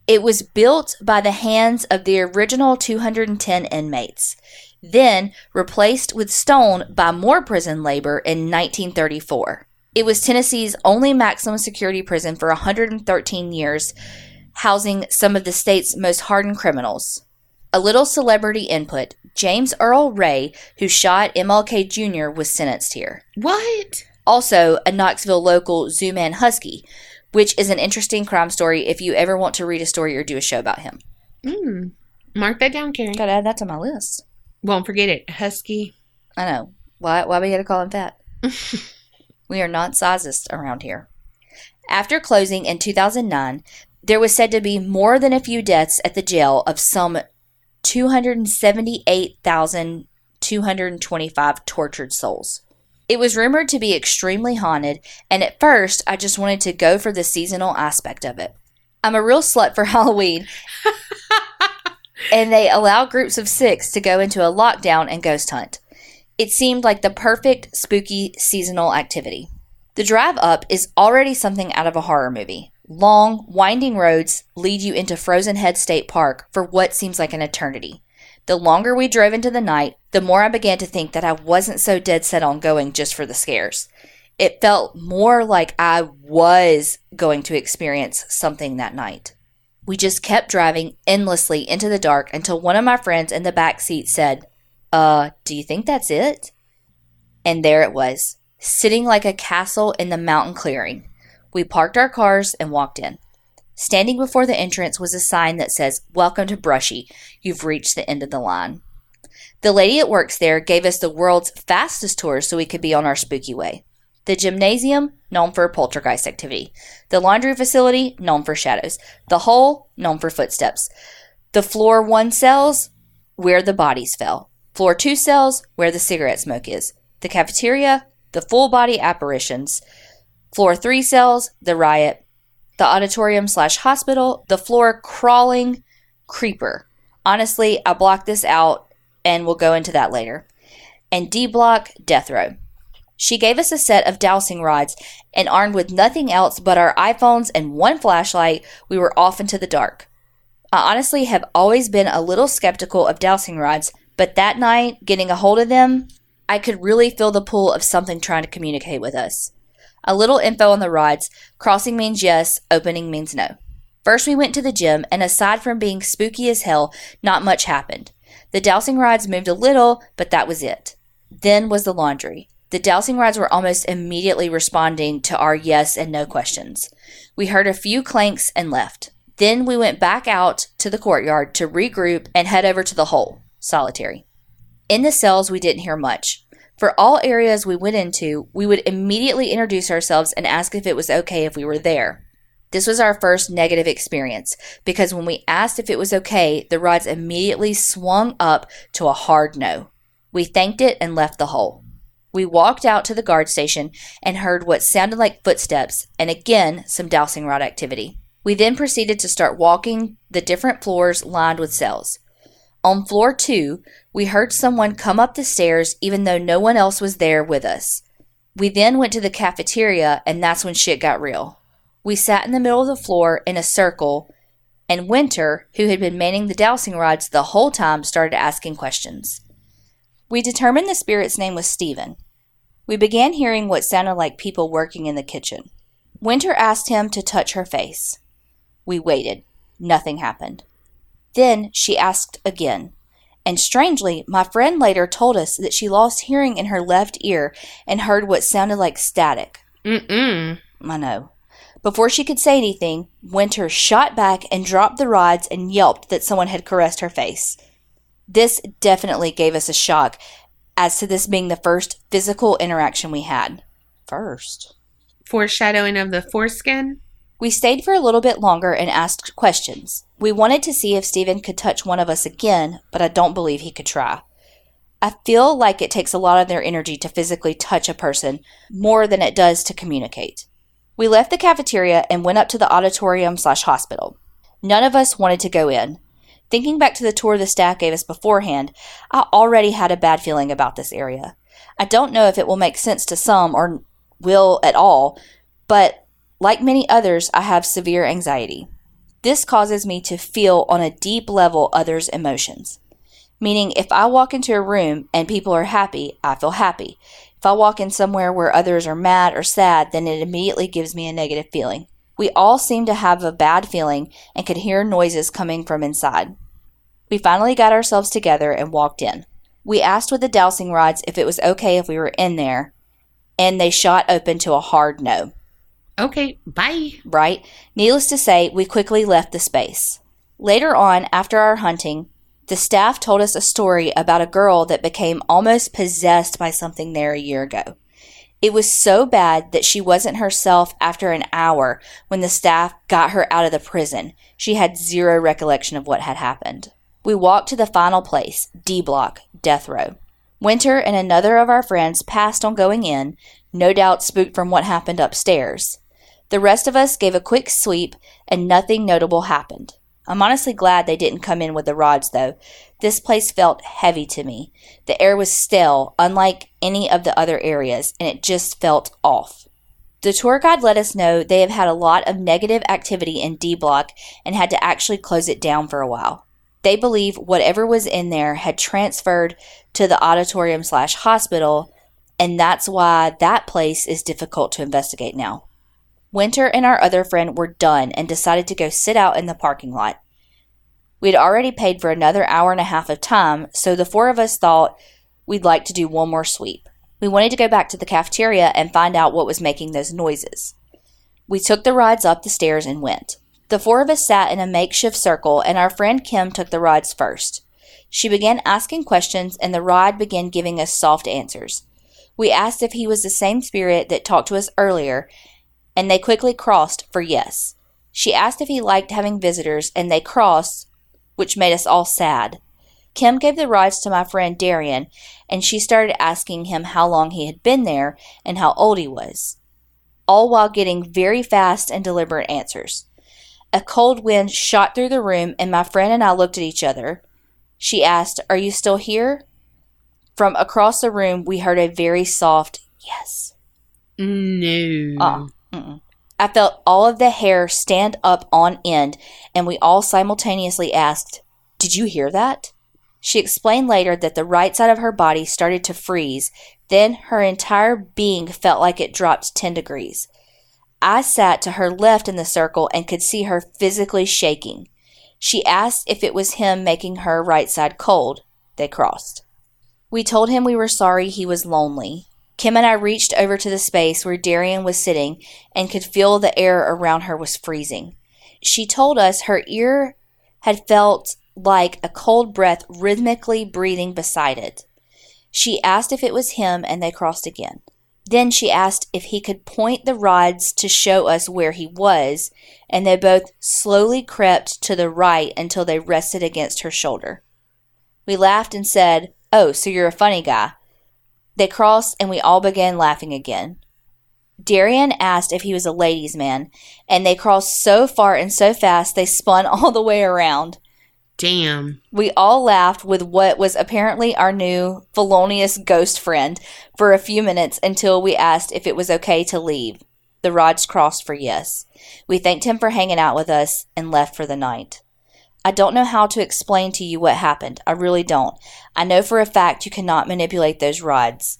Speaker 2: It was built by the hands of the original 210 inmates, then replaced with stone by more prison labor in 1934. It was Tennessee's only maximum security prison for 113 years, housing some of the state's most hardened criminals. A little celebrity input. James Earl Ray, who shot MLK Jr., was sentenced here.
Speaker 3: What?
Speaker 2: Also, a Knoxville local, Zooman Husky, which is an interesting crime story if you ever want to read a story or do a show about him.
Speaker 3: Mark that down, Karen.
Speaker 2: Gotta add that to my list.
Speaker 3: Won't forget it. Husky.
Speaker 2: I know. Why we gotta call him fat? We are not sizist around here. After closing in 2009, there was said to be more than a few deaths at the jail of some 278,225 tortured souls. It was rumored to be extremely haunted, and at first, I just wanted to go for the seasonal aspect of it. I'm a real slut for Halloween, and they allow groups of 6 to go into a lockdown and ghost hunt. It seemed like the perfect spooky seasonal activity. The drive up is already something out of a horror movie. Long, winding roads lead you into Frozen Head State Park for what seems like an eternity. The longer we drove into the night, the more I began to think that I wasn't so dead set on going just for the scares. It felt more like I was going to experience something that night. We just kept driving endlessly into the dark until one of my friends in the back seat said, do you think that's it? And there it was, sitting like a castle in the mountain clearing. We parked our cars and walked in. Standing before the entrance was a sign that says, "Welcome to Brushy. You've reached the end of the line." The lady that works there gave us the world's fastest tour so we could be on our spooky way. The gymnasium, known for poltergeist activity. The laundry facility, known for shadows. The hole, known for footsteps. The floor 1 cells, where the bodies fell. Floor 2 cells, where the cigarette smoke is. The cafeteria, the full body apparitions. Floor 3 cells, the riot. The auditorium/hospital, the floor crawling creeper. Honestly, I blocked this out and we'll go into that later. And D block, death row. She gave us a set of dowsing rods, and armed with nothing else but our iPhones and 1 flashlight, we were off into the dark. I honestly have always been a little skeptical of dowsing rods, but that night, getting a hold of them, I could really feel the pull of something trying to communicate with us. A little info on the rods. Crossing means yes, opening means no. First we went to the gym, and aside from being spooky as hell, not much happened. The dowsing rods moved a little, but that was it. Then was the laundry. The dowsing rods were almost immediately responding to our yes and no questions. We heard a few clanks and left. Then we went back out to the courtyard to regroup and head over to the hole, solitary. In the cells, we didn't hear much. For all areas we went into, we would immediately introduce ourselves and ask if it was okay if we were there. This was our first negative experience, because when we asked if it was okay, the rods immediately swung up to a hard no. We thanked it and left the hole. We walked out to the guard station and heard what sounded like footsteps and again some dowsing rod activity. We then proceeded to start walking the different floors lined with cells. On floor 2, we heard someone come up the stairs even though no one else was there with us. We then went to the cafeteria, and that's when shit got real. We sat in the middle of the floor in a circle, and Winter, who had been manning the dowsing rods the whole time, started asking questions. We determined the spirit's name was Stephen. We began hearing what sounded like people working in the kitchen. Winter asked him to touch her face. We waited. Nothing happened. Then she asked again, and strangely, my friend later told us that she lost hearing in her left ear and heard what sounded like static. I know. Before she could say anything, Winter shot back and dropped the rods and yelped that someone had caressed her face. This definitely gave us a shock as to this being the first physical interaction we had. First.
Speaker 3: Foreshadowing of the foreskin?
Speaker 2: We stayed for a little bit longer and asked questions. We wanted to see if Stephen could touch one of us again, but I don't believe he could try. I feel like it takes a lot of their energy to physically touch a person, more than it does to communicate. We left the cafeteria and went up to the auditorium/hospital. None of us wanted to go in. Thinking back to the tour the staff gave us beforehand, I already had a bad feeling about this area. I don't know if it will make sense to some or will at all, but like many others, I have severe anxiety. This causes me to feel on a deep level others' emotions. Meaning, if I walk into a room and people are happy, I feel happy. If I walk in somewhere where others are mad or sad, then it immediately gives me a negative feeling. We all seem to have a bad feeling and could hear noises coming from inside. We finally got ourselves together and walked in. We asked with the dowsing rods if it was okay if we were in there, and they shot open to a hard no.
Speaker 3: Okay, bye.
Speaker 2: Right? Needless to say, we quickly left the space. Later on, after our hunting, the staff told us a story about a girl that became almost possessed by something there a year ago. It was so bad that she wasn't herself after an hour when the staff got her out of the prison. She had zero recollection of what had happened. We walked to the final place, D Block, Death Row. Winter and another of our friends passed on going in, no doubt spooked from what happened upstairs. The rest of us gave a quick sweep and nothing notable happened. I'm honestly glad they didn't come in with the rods, though. This place felt heavy to me. The air was stale, unlike any of the other areas, and it just felt off. The tour guide let us know they have had a lot of negative activity in D Block and had to actually close it down for a while. They believe whatever was in there had transferred to the auditorium/hospital, and that's why that place is difficult to investigate now. Winter and our other friend were done and decided to go sit out in the parking lot. We'd already paid for another hour and a half of time, so the four of us thought we'd like to do one more sweep. We wanted to go back to the cafeteria and find out what was making those noises. We took the rods up the stairs and went. The four of us sat in a makeshift circle, and our friend Kim took the rods first. She began asking questions, and the rod began giving us soft answers. We asked if he was the same spirit that talked to us earlier, and they quickly crossed for yes. She asked if he liked having visitors, and they crossed, which made us all sad. Kim gave the rods to my friend Darian, and she started asking him how long he had been there and how old he was, all while getting very fast and deliberate answers. A cold wind shot through the room, and my friend and I looked at each other. She asked, "Are you still here?" From across the room, we heard a very soft yes.
Speaker 3: No.
Speaker 2: I felt all of the hair stand up on end, and we all simultaneously asked, "Did you hear that?" She explained later that the right side of her body started to freeze, then her entire being felt like it dropped 10 degrees. I sat to her left in the circle and could see her physically shaking. She asked if it was him making her right side cold. They crossed. We told him we were sorry he was lonely. Kim and I reached over to the space where Darian was sitting and could feel the air around her was freezing. She told us her ear had felt like a cold breath rhythmically breathing beside it. She asked if it was him, and they crossed again. Then she asked if he could point the rods to show us where he was, and they both slowly crept to the right until they rested against her shoulder. We laughed and said, "Oh, so you're a funny guy." They crossed, and we all began laughing again. Darian asked if he was a ladies' man, and they crossed so far and so fast they spun all the way around.
Speaker 3: Damn.
Speaker 2: We all laughed with what was apparently our new felonious ghost friend for a few minutes until we asked if it was okay to leave. The rods crossed for yes. We thanked him for hanging out with us and left for the night. I don't know how to explain to you what happened. I really don't. I know for a fact you cannot manipulate those rods.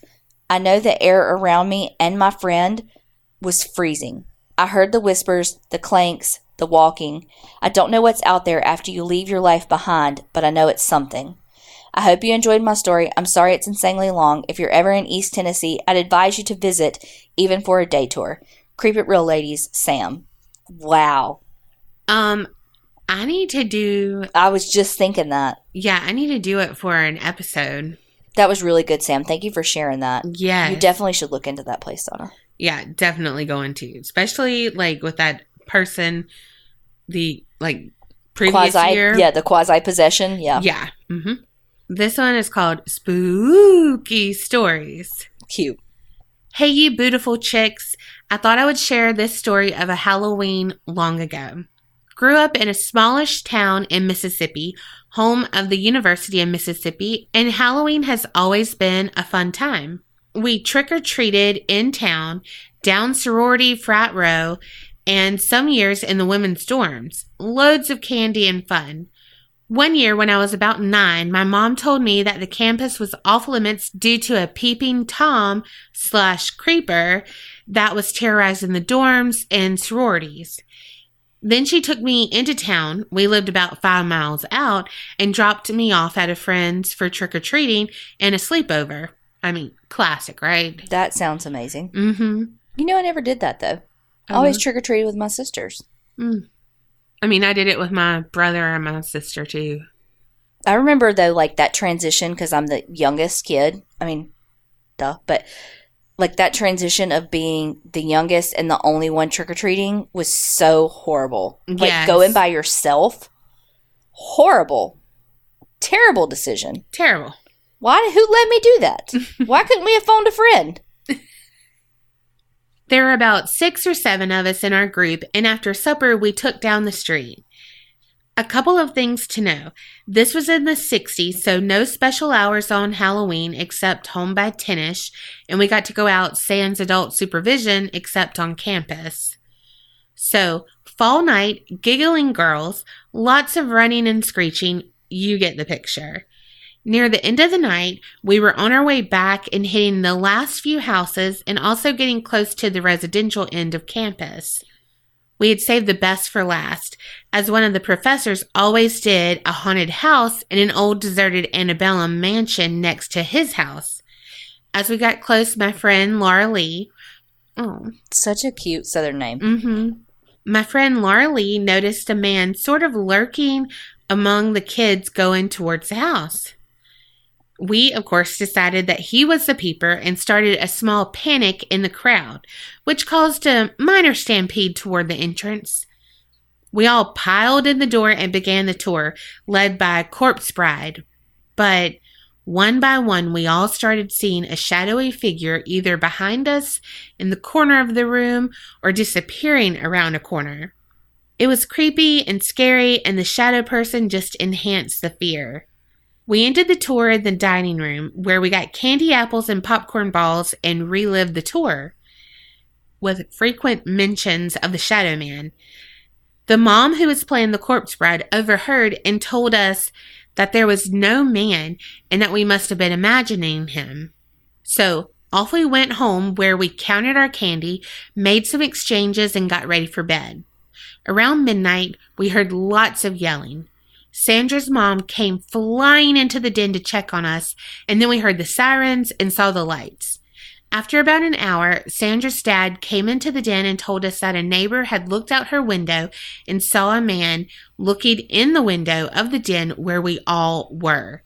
Speaker 2: I know the air around me and my friend was freezing. I heard the whispers, the clanks, the walking. I don't know what's out there after you leave your life behind, but I know it's something. I hope you enjoyed my story. I'm sorry it's insanely long. If you're ever in East Tennessee, I'd advise you to visit, even for a day tour. Creep it real, ladies. Sam. Wow.
Speaker 3: I need to do...
Speaker 2: I was just thinking that.
Speaker 3: Yeah, I need to do it for an episode.
Speaker 2: That was really good, Sam. Thank you for sharing that.
Speaker 3: Yeah.
Speaker 2: You definitely should look into that place, Donna.
Speaker 3: Yeah, definitely going to. Especially, like, with that person, the, like, previous year.
Speaker 2: Yeah, the quasi-possession. Yeah.
Speaker 3: Yeah. Mm-hmm. This one is called Spooky Stories.
Speaker 2: Cute.
Speaker 3: Hey, you beautiful chicks. I thought I would share this story of a Halloween long ago. Grew up in a smallish town in Mississippi, home of the University of Mississippi, and Halloween has always been a fun time. We trick-or-treated in town, down sorority frat row, and some years in the women's dorms. Loads of candy and fun. One year when I was about 9, my mom told me that the campus was off limits due to a peeping Tom/creeper that was terrorizing the dorms and sororities. Then she took me into town. We lived about 5 miles out and dropped me off at a friend's for trick-or-treating and a sleepover. I mean, classic, right?
Speaker 2: That sounds amazing.
Speaker 3: Mm-hmm.
Speaker 2: You know, I never did that, though. I always trick-or-treated with my sisters.
Speaker 3: I mean, I did it with my brother and my sister, too.
Speaker 2: I remember, though, like, that transition, because I'm the youngest kid. I mean, duh. But, like, that transition of being the youngest and the only one trick-or-treating was so horrible. Like,
Speaker 3: Yes.
Speaker 2: going by yourself, horrible. Terrible decision.
Speaker 3: Terrible.
Speaker 2: Who let me do that? Why couldn't we have phoned a friend?
Speaker 3: There were about 6 or 7 of us in our group, and after supper, we took down the street. A couple of things to know. This was in the 60s, so no special hours on Halloween except home by 10ish, and we got to go out sans adult supervision except on campus. So, fall night, giggling girls, lots of running and screeching, you get the picture. Near the end of the night, we were on our way back and hitting the last few houses and also getting close to the residential end of campus. We had saved the best for last, as one of the professors always did a haunted house in an old deserted antebellum mansion next to his house. As we got close, my friend Laura Lee... Oh,
Speaker 2: Such a cute Southern name.
Speaker 3: mm-hmm. My friend Laura Lee noticed a man sort of lurking among the kids going towards the house. We, of course, decided that he was the peeper and started a small panic in the crowd, which caused a minor stampede toward the entrance. We all piled in the door and began the tour, led by Corpse Bride. But one by one, we all started seeing a shadowy figure either behind us in the corner of the room or disappearing around a corner. It was creepy and scary, and the shadow person just enhanced the fear. We ended the tour in the dining room, where we got candy apples and popcorn balls and relived the tour, with frequent mentions of the Shadow Man. The mom who was playing the Corpse Bride overheard and told us that there was no man and that we must have been imagining him. So off we went home, where we counted our candy, made some exchanges, and got ready for bed. Around midnight, we heard lots of yelling. Sandra's mom came flying into the den to check on us, and then we heard the sirens and saw the lights. After about an hour, Sandra's dad came into the den and told us that a neighbor had looked out her window and saw a man looking in the window of the den where we all were.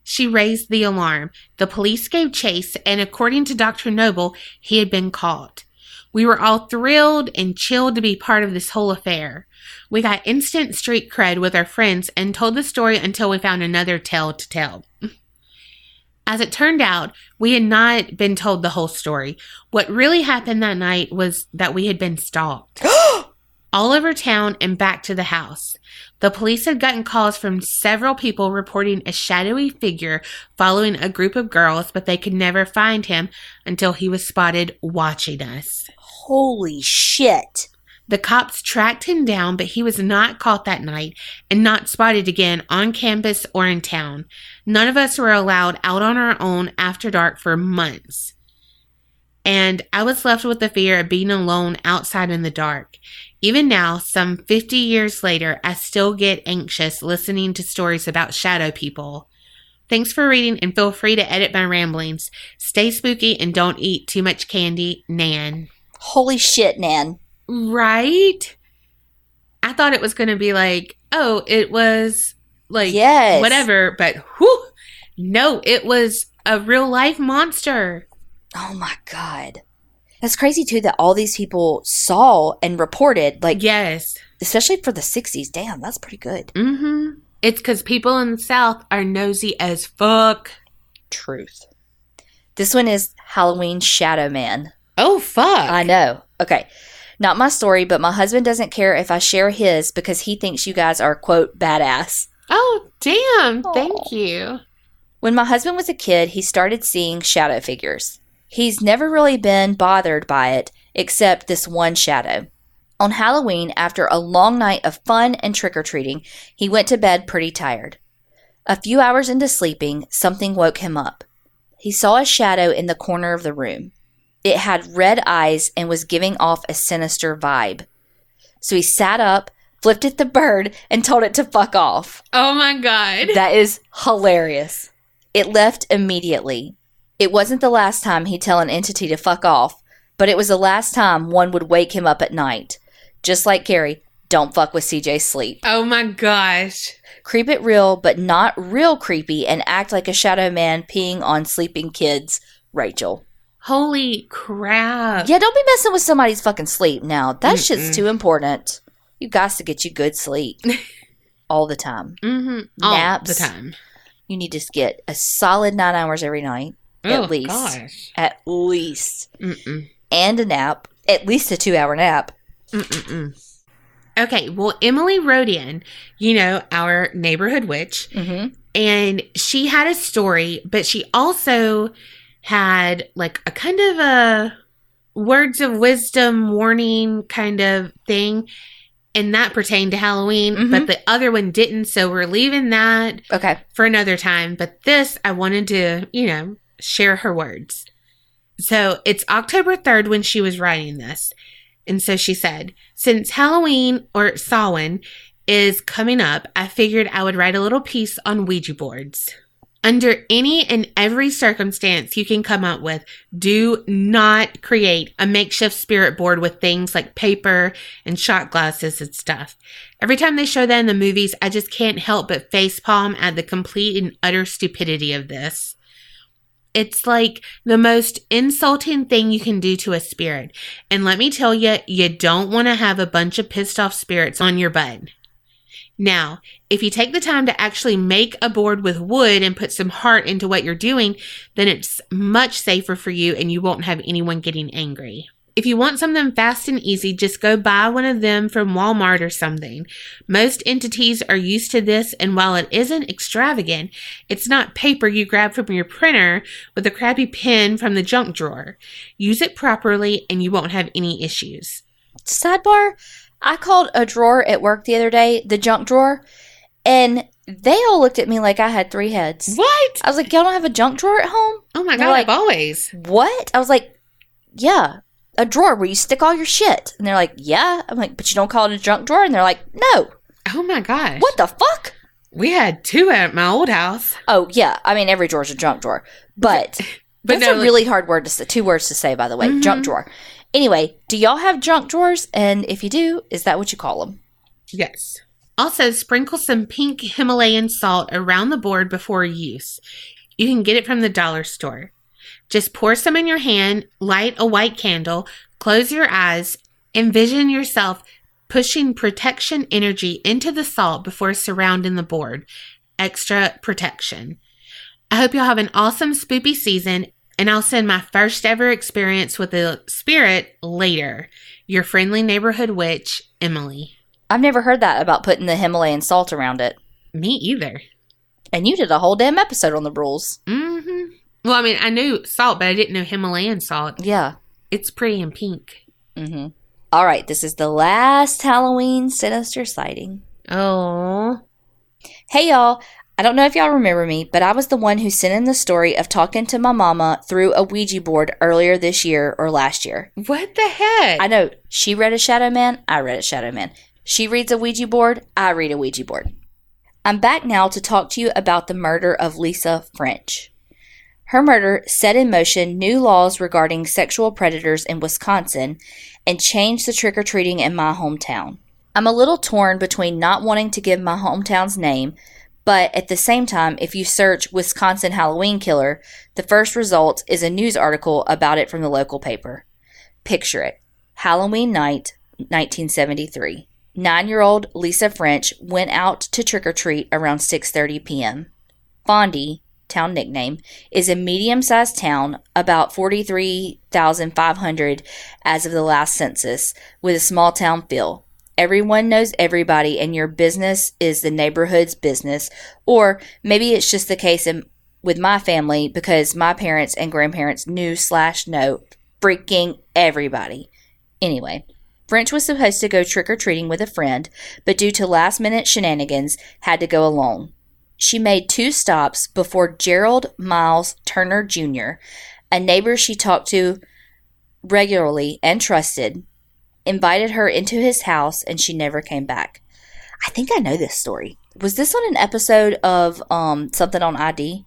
Speaker 3: She raised the alarm. The police gave chase, and according to Dr. Noble, he had been caught. We were all thrilled and chilled to be part of this whole affair. We got instant street cred with our friends and told the story until we found another tale to tell. As it turned out, we had not been told the whole story. What really happened that night was that we had been stalked. All over town and back to the house. The police had gotten calls from several people reporting a shadowy figure following a group of girls, but they could never find him until he was spotted watching us.
Speaker 2: Holy shit.
Speaker 3: The cops tracked him down, but he was not caught that night and not spotted again on campus or in town. None of us were allowed out on our own after dark for months. And I was left with the fear of being alone outside in the dark. Even now, some 50 years later, I still get anxious listening to stories about shadow people. Thanks for reading, and feel free to edit my ramblings. Stay spooky and don't eat too much candy, Nan.
Speaker 2: Holy shit, Nan.
Speaker 3: Right? I thought it was going to be like, oh, it was like,
Speaker 2: Yes.
Speaker 3: whatever, but whew, no, it was a real life monster.
Speaker 2: Oh my God. That's crazy too that all these people saw and reported, like,
Speaker 3: Yes.
Speaker 2: especially for the 60s. Damn, that's pretty good.
Speaker 3: Mm-hmm. It's because people in the South are nosy as fuck.
Speaker 2: Truth. This one is Halloween Shadow Man.
Speaker 3: Oh, fuck.
Speaker 2: I know. Okay. Not my story, but my husband doesn't care if I share his because he thinks you guys are, quote, badass.
Speaker 3: Oh, damn.
Speaker 2: Aw.
Speaker 3: Thank you.
Speaker 2: When my husband was a kid, he started seeing shadow figures. He's never really been bothered by it except this one shadow. On Halloween, after a long night of fun and trick-or-treating, he went to bed pretty tired. A few hours into sleeping, something woke him up. He saw a shadow in the corner of the room. It had red eyes and was giving off a sinister vibe. So he sat up, flipped at the bird, and told it to fuck off.
Speaker 3: Oh my God.
Speaker 2: That is hilarious. It left immediately. It wasn't the last time he'd tell an entity to fuck off, but it was the last time one would wake him up at night. Just like Carrie, don't fuck with CJ's sleep.
Speaker 3: Oh my gosh.
Speaker 2: Creep it real, but not real creepy, and act like a shadow man peeing on sleeping kids. Rachel.
Speaker 3: Holy crap.
Speaker 2: Yeah, don't be messing with somebody's fucking sleep now. That shit's too important. You got to get you good sleep. All the time.
Speaker 3: Naps. All the time.
Speaker 2: You need to get a solid 9 hours every night. At least.
Speaker 3: Gosh.
Speaker 2: At least. And a nap. At least a 2-hour nap.
Speaker 3: Okay, well, Emily wrote in, our neighborhood witch, and she had a story, but she also had like a kind of a words of wisdom warning kind of thing, and that pertained to Halloween, but the other one didn't, so we're leaving that for another time. But this, I wanted to, share her words. So it's October 3rd when she was writing this. And so she said, since Halloween or Samhain is coming up, I figured I would write a little piece on Ouija boards. Under any and every circumstance you can come up with, do not create a makeshift spirit board with things like paper and shot glasses and stuff. Every time they show that in the movies, I just can't help but facepalm at the complete and utter stupidity of this. It's like the most insulting thing you can do to a spirit. And let me tell you, you don't want to have a bunch of pissed off spirits on your butt. Now, if you take the time to actually make a board with wood and put some heart into what you're doing, then it's much safer for you and you won't have anyone getting angry. If you want something fast and easy, just go buy one of them from Walmart or something. Most entities are used to this, and while it isn't extravagant, it's not paper you grab from your printer with a crappy pen from the junk drawer. Use it properly and you won't have any issues.
Speaker 2: Sidebar, I called a drawer at work the other day, the junk drawer, and they all looked at me like I had 3 heads.
Speaker 3: What?
Speaker 2: I was like, y'all don't have a junk drawer at home?
Speaker 3: Oh my God, like, I've always.
Speaker 2: What? I was like, yeah. A drawer where you stick all your shit. And they're like, yeah. I'm like, but you don't call it a junk drawer? And they're like, no.
Speaker 3: Oh my gosh.
Speaker 2: What the fuck?
Speaker 3: We had 2 at my old house.
Speaker 2: Oh, yeah. I mean, every drawer's a junk drawer. But that's a really hard word to say. 2 words to say, by the way. Junk drawer. Anyway, do y'all have junk drawers? And if you do, is that what you call them?
Speaker 3: Yes. Also, sprinkle some pink Himalayan salt around the board before use. You can get it from the dollar store. Just pour some in your hand, light a white candle, close your eyes, envision yourself pushing protection energy into the salt before surrounding the board. Extra protection. I hope you'll have an awesome spoopy season, and I'll send my first ever experience with the spirit later. Your friendly neighborhood witch, Emily.
Speaker 2: I've never heard that about putting the Himalayan salt around it.
Speaker 3: Me either.
Speaker 2: And you did a whole damn episode on the rules.
Speaker 3: Well, I mean, I knew salt, but I didn't know Himalayan salt.
Speaker 2: Yeah.
Speaker 3: It's pretty and pink.
Speaker 2: All right, this is the last Halloween Sinister sighting.
Speaker 3: Oh.
Speaker 2: Hey, y'all. I don't know if y'all remember me, but I was the one who sent in the story of talking to my mama through a Ouija board earlier this year or last year.
Speaker 3: What the heck?
Speaker 2: I know. She read a Shadow Man. I read a Shadow Man. She reads a Ouija board. I read a Ouija board. I'm back now to talk to you about the murder of Lisa French. Her murder set in motion new laws regarding sexual predators in Wisconsin and changed the trick-or-treating in my hometown. I'm a little torn between not wanting to give my hometown's name, but at the same time, if you search Wisconsin Halloween Killer, the first result is a news article about it from the local paper. Picture it. Halloween night, 1973. 9-year-old Lisa French went out to trick-or-treat around 6:30 p.m. Fondy, town nickname, is a medium-sized town, about 43,500 as of the last census, with a small town feel. Everyone knows everybody and your business is the neighborhood's business, or maybe it's just the case with my family because my parents and grandparents knew/know freaking everybody. Anyway, French was supposed to go trick-or-treating with a friend, but due to last-minute shenanigans, had to go alone. She made 2 stops before Gerald Miles Turner Jr., a neighbor she talked to regularly and trusted, invited her into his house, and she never came back. I think I know this story. Was this on an episode of something on ID?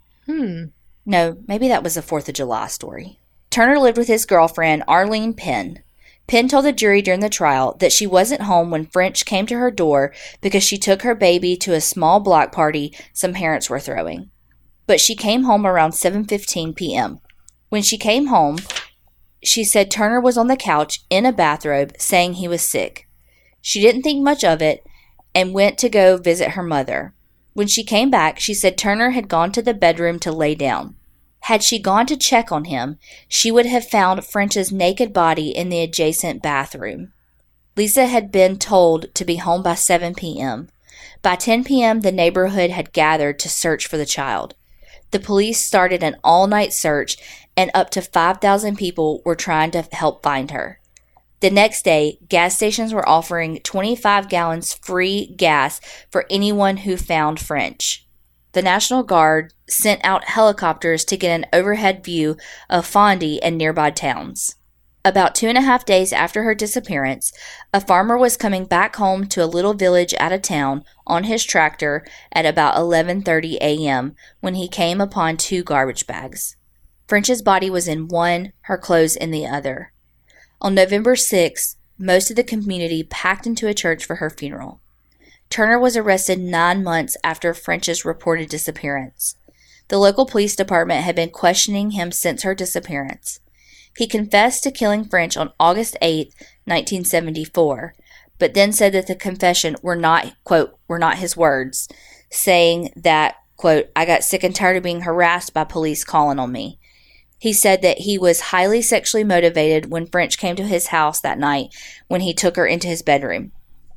Speaker 2: No, maybe that was a 4th of July story. Turner lived with his girlfriend, Arlene Penn. Penn told the jury during the trial that she wasn't home when French came to her door because she took her baby to a small block party some parents were throwing. But she came home around 7:15 p.m. When she came home, she said Turner was on the couch in a bathrobe saying he was sick. She didn't think much of it and went to go visit her mother. When she came back, she said Turner had gone to the bedroom to lay down. Had she gone to check on him, she would have found French's naked body in the adjacent bathroom. Lisa had been told to be home by 7 p.m. By 10 p.m., the neighborhood had gathered to search for the child. The police started an all-night search, and up to 5,000 people were trying to help find her. The next day, gas stations were offering 25 gallons free gas for anyone who found French. The National Guard sent out helicopters to get an overhead view of Fondy and nearby towns. About 2.5 days after her disappearance, a farmer was coming back home to a little village out of town on his tractor at about 11:30 a.m. when he came upon 2 garbage bags. French's body was in one, her clothes in the other. On November 6th, most of the community packed into a church for her funeral. Turner was arrested 9 months after French's reported disappearance. The local police department had been questioning him since her disappearance. He confessed to killing French on August 8, 1974, but then said that the confession were not, quote, were not his words, saying that, quote, I got sick and tired of being harassed by police calling on me. He said that he was highly sexually motivated when French came to his house that night when he took her into his bedroom.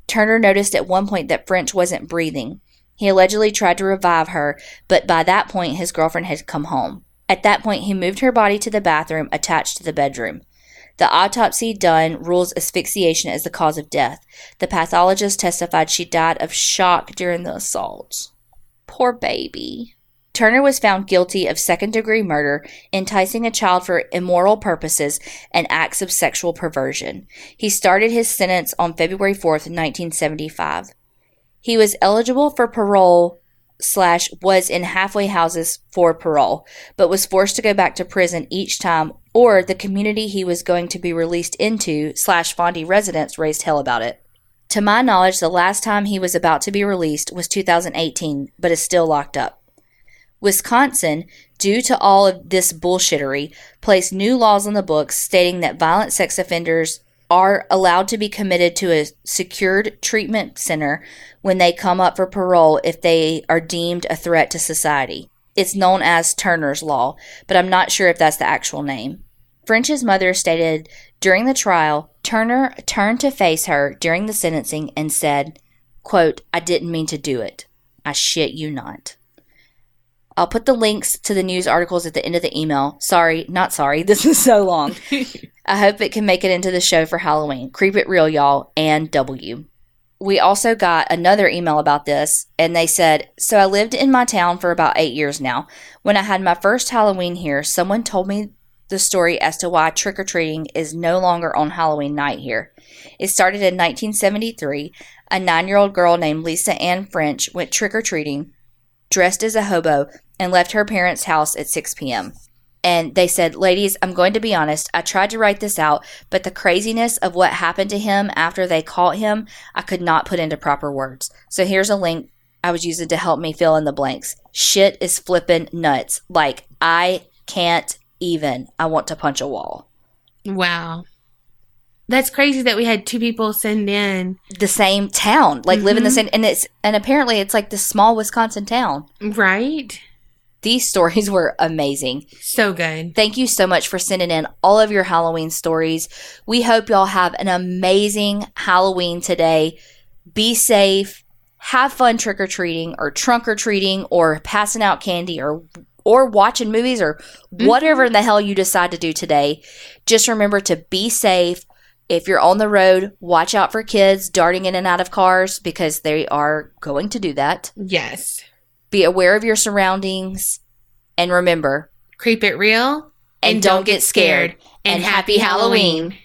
Speaker 2: Turner noticed at one point that French wasn't breathing. He allegedly tried to revive her, but by that point his girlfriend had come home. At that point, he moved her body to the bathroom attached to the bedroom. The autopsy done rules asphyxiation as the cause of death. The pathologist testified she died of shock during the assault. Poor baby. Turner was found guilty of second-degree murder, enticing a child for immoral purposes, and acts of sexual perversion. He started his sentence on February 4th, 1975. He was eligible for parole / was in halfway houses for parole, but was forced to go back to prison each time, or the community he was going to be released into / Fondy residents raised hell about it. To my knowledge, the last time he was about to be released was 2018, but is still locked up. Wisconsin, due to all of this bullshittery, placed new laws on the books stating that violent sex offenders are allowed to be committed to a secured treatment center when they come up for parole if they are deemed a threat to society. It's known as Turner's Law, but I'm not sure if that's the actual name. French's mother stated during the trial, Turner turned to face her during the sentencing and said, quote, I didn't mean to do it. I shit you not. I'll put the links to the news articles at the end of the email. Sorry, not sorry. This is so long. I hope it can make it into the show for Halloween. Creep it real, y'all, and W. We also got another email about this, and they said, so I lived in my town for about 8 years now. When I had my first Halloween here, someone told me the story as to why trick-or-treating is no longer on Halloween night here. It started in 1973. A 9-year-old girl named Lisa Ann French went trick-or-treating, dressed as a hobo, and left her parents' house at 6 p.m. And they said, ladies, I'm going to be honest, I tried to write this out, but the craziness of what happened to him after they caught him, I could not put into proper words. So here's a link I was using to help me fill in the blanks. Shit is flippin' nuts. Like, I can't even. I want to punch a wall.
Speaker 3: Wow. That's crazy that we had 2 people send in
Speaker 2: the same town, like live in the same, and apparently it's like this small Wisconsin town.
Speaker 3: Right?
Speaker 2: These stories were amazing.
Speaker 3: So good.
Speaker 2: Thank you so much for sending in all of your Halloween stories. We hope y'all have an amazing Halloween today. Be safe. Have fun trick-or-treating or trunk-or-treating or passing out candy or watching movies or whatever the hell you decide to do today. Just remember to be safe. If you're on the road, watch out for kids darting in and out of cars because they are going to do that.
Speaker 3: Yes.
Speaker 2: Be aware of your surroundings. And remember,
Speaker 3: Creep it real
Speaker 2: and don't get scared. And happy Halloween.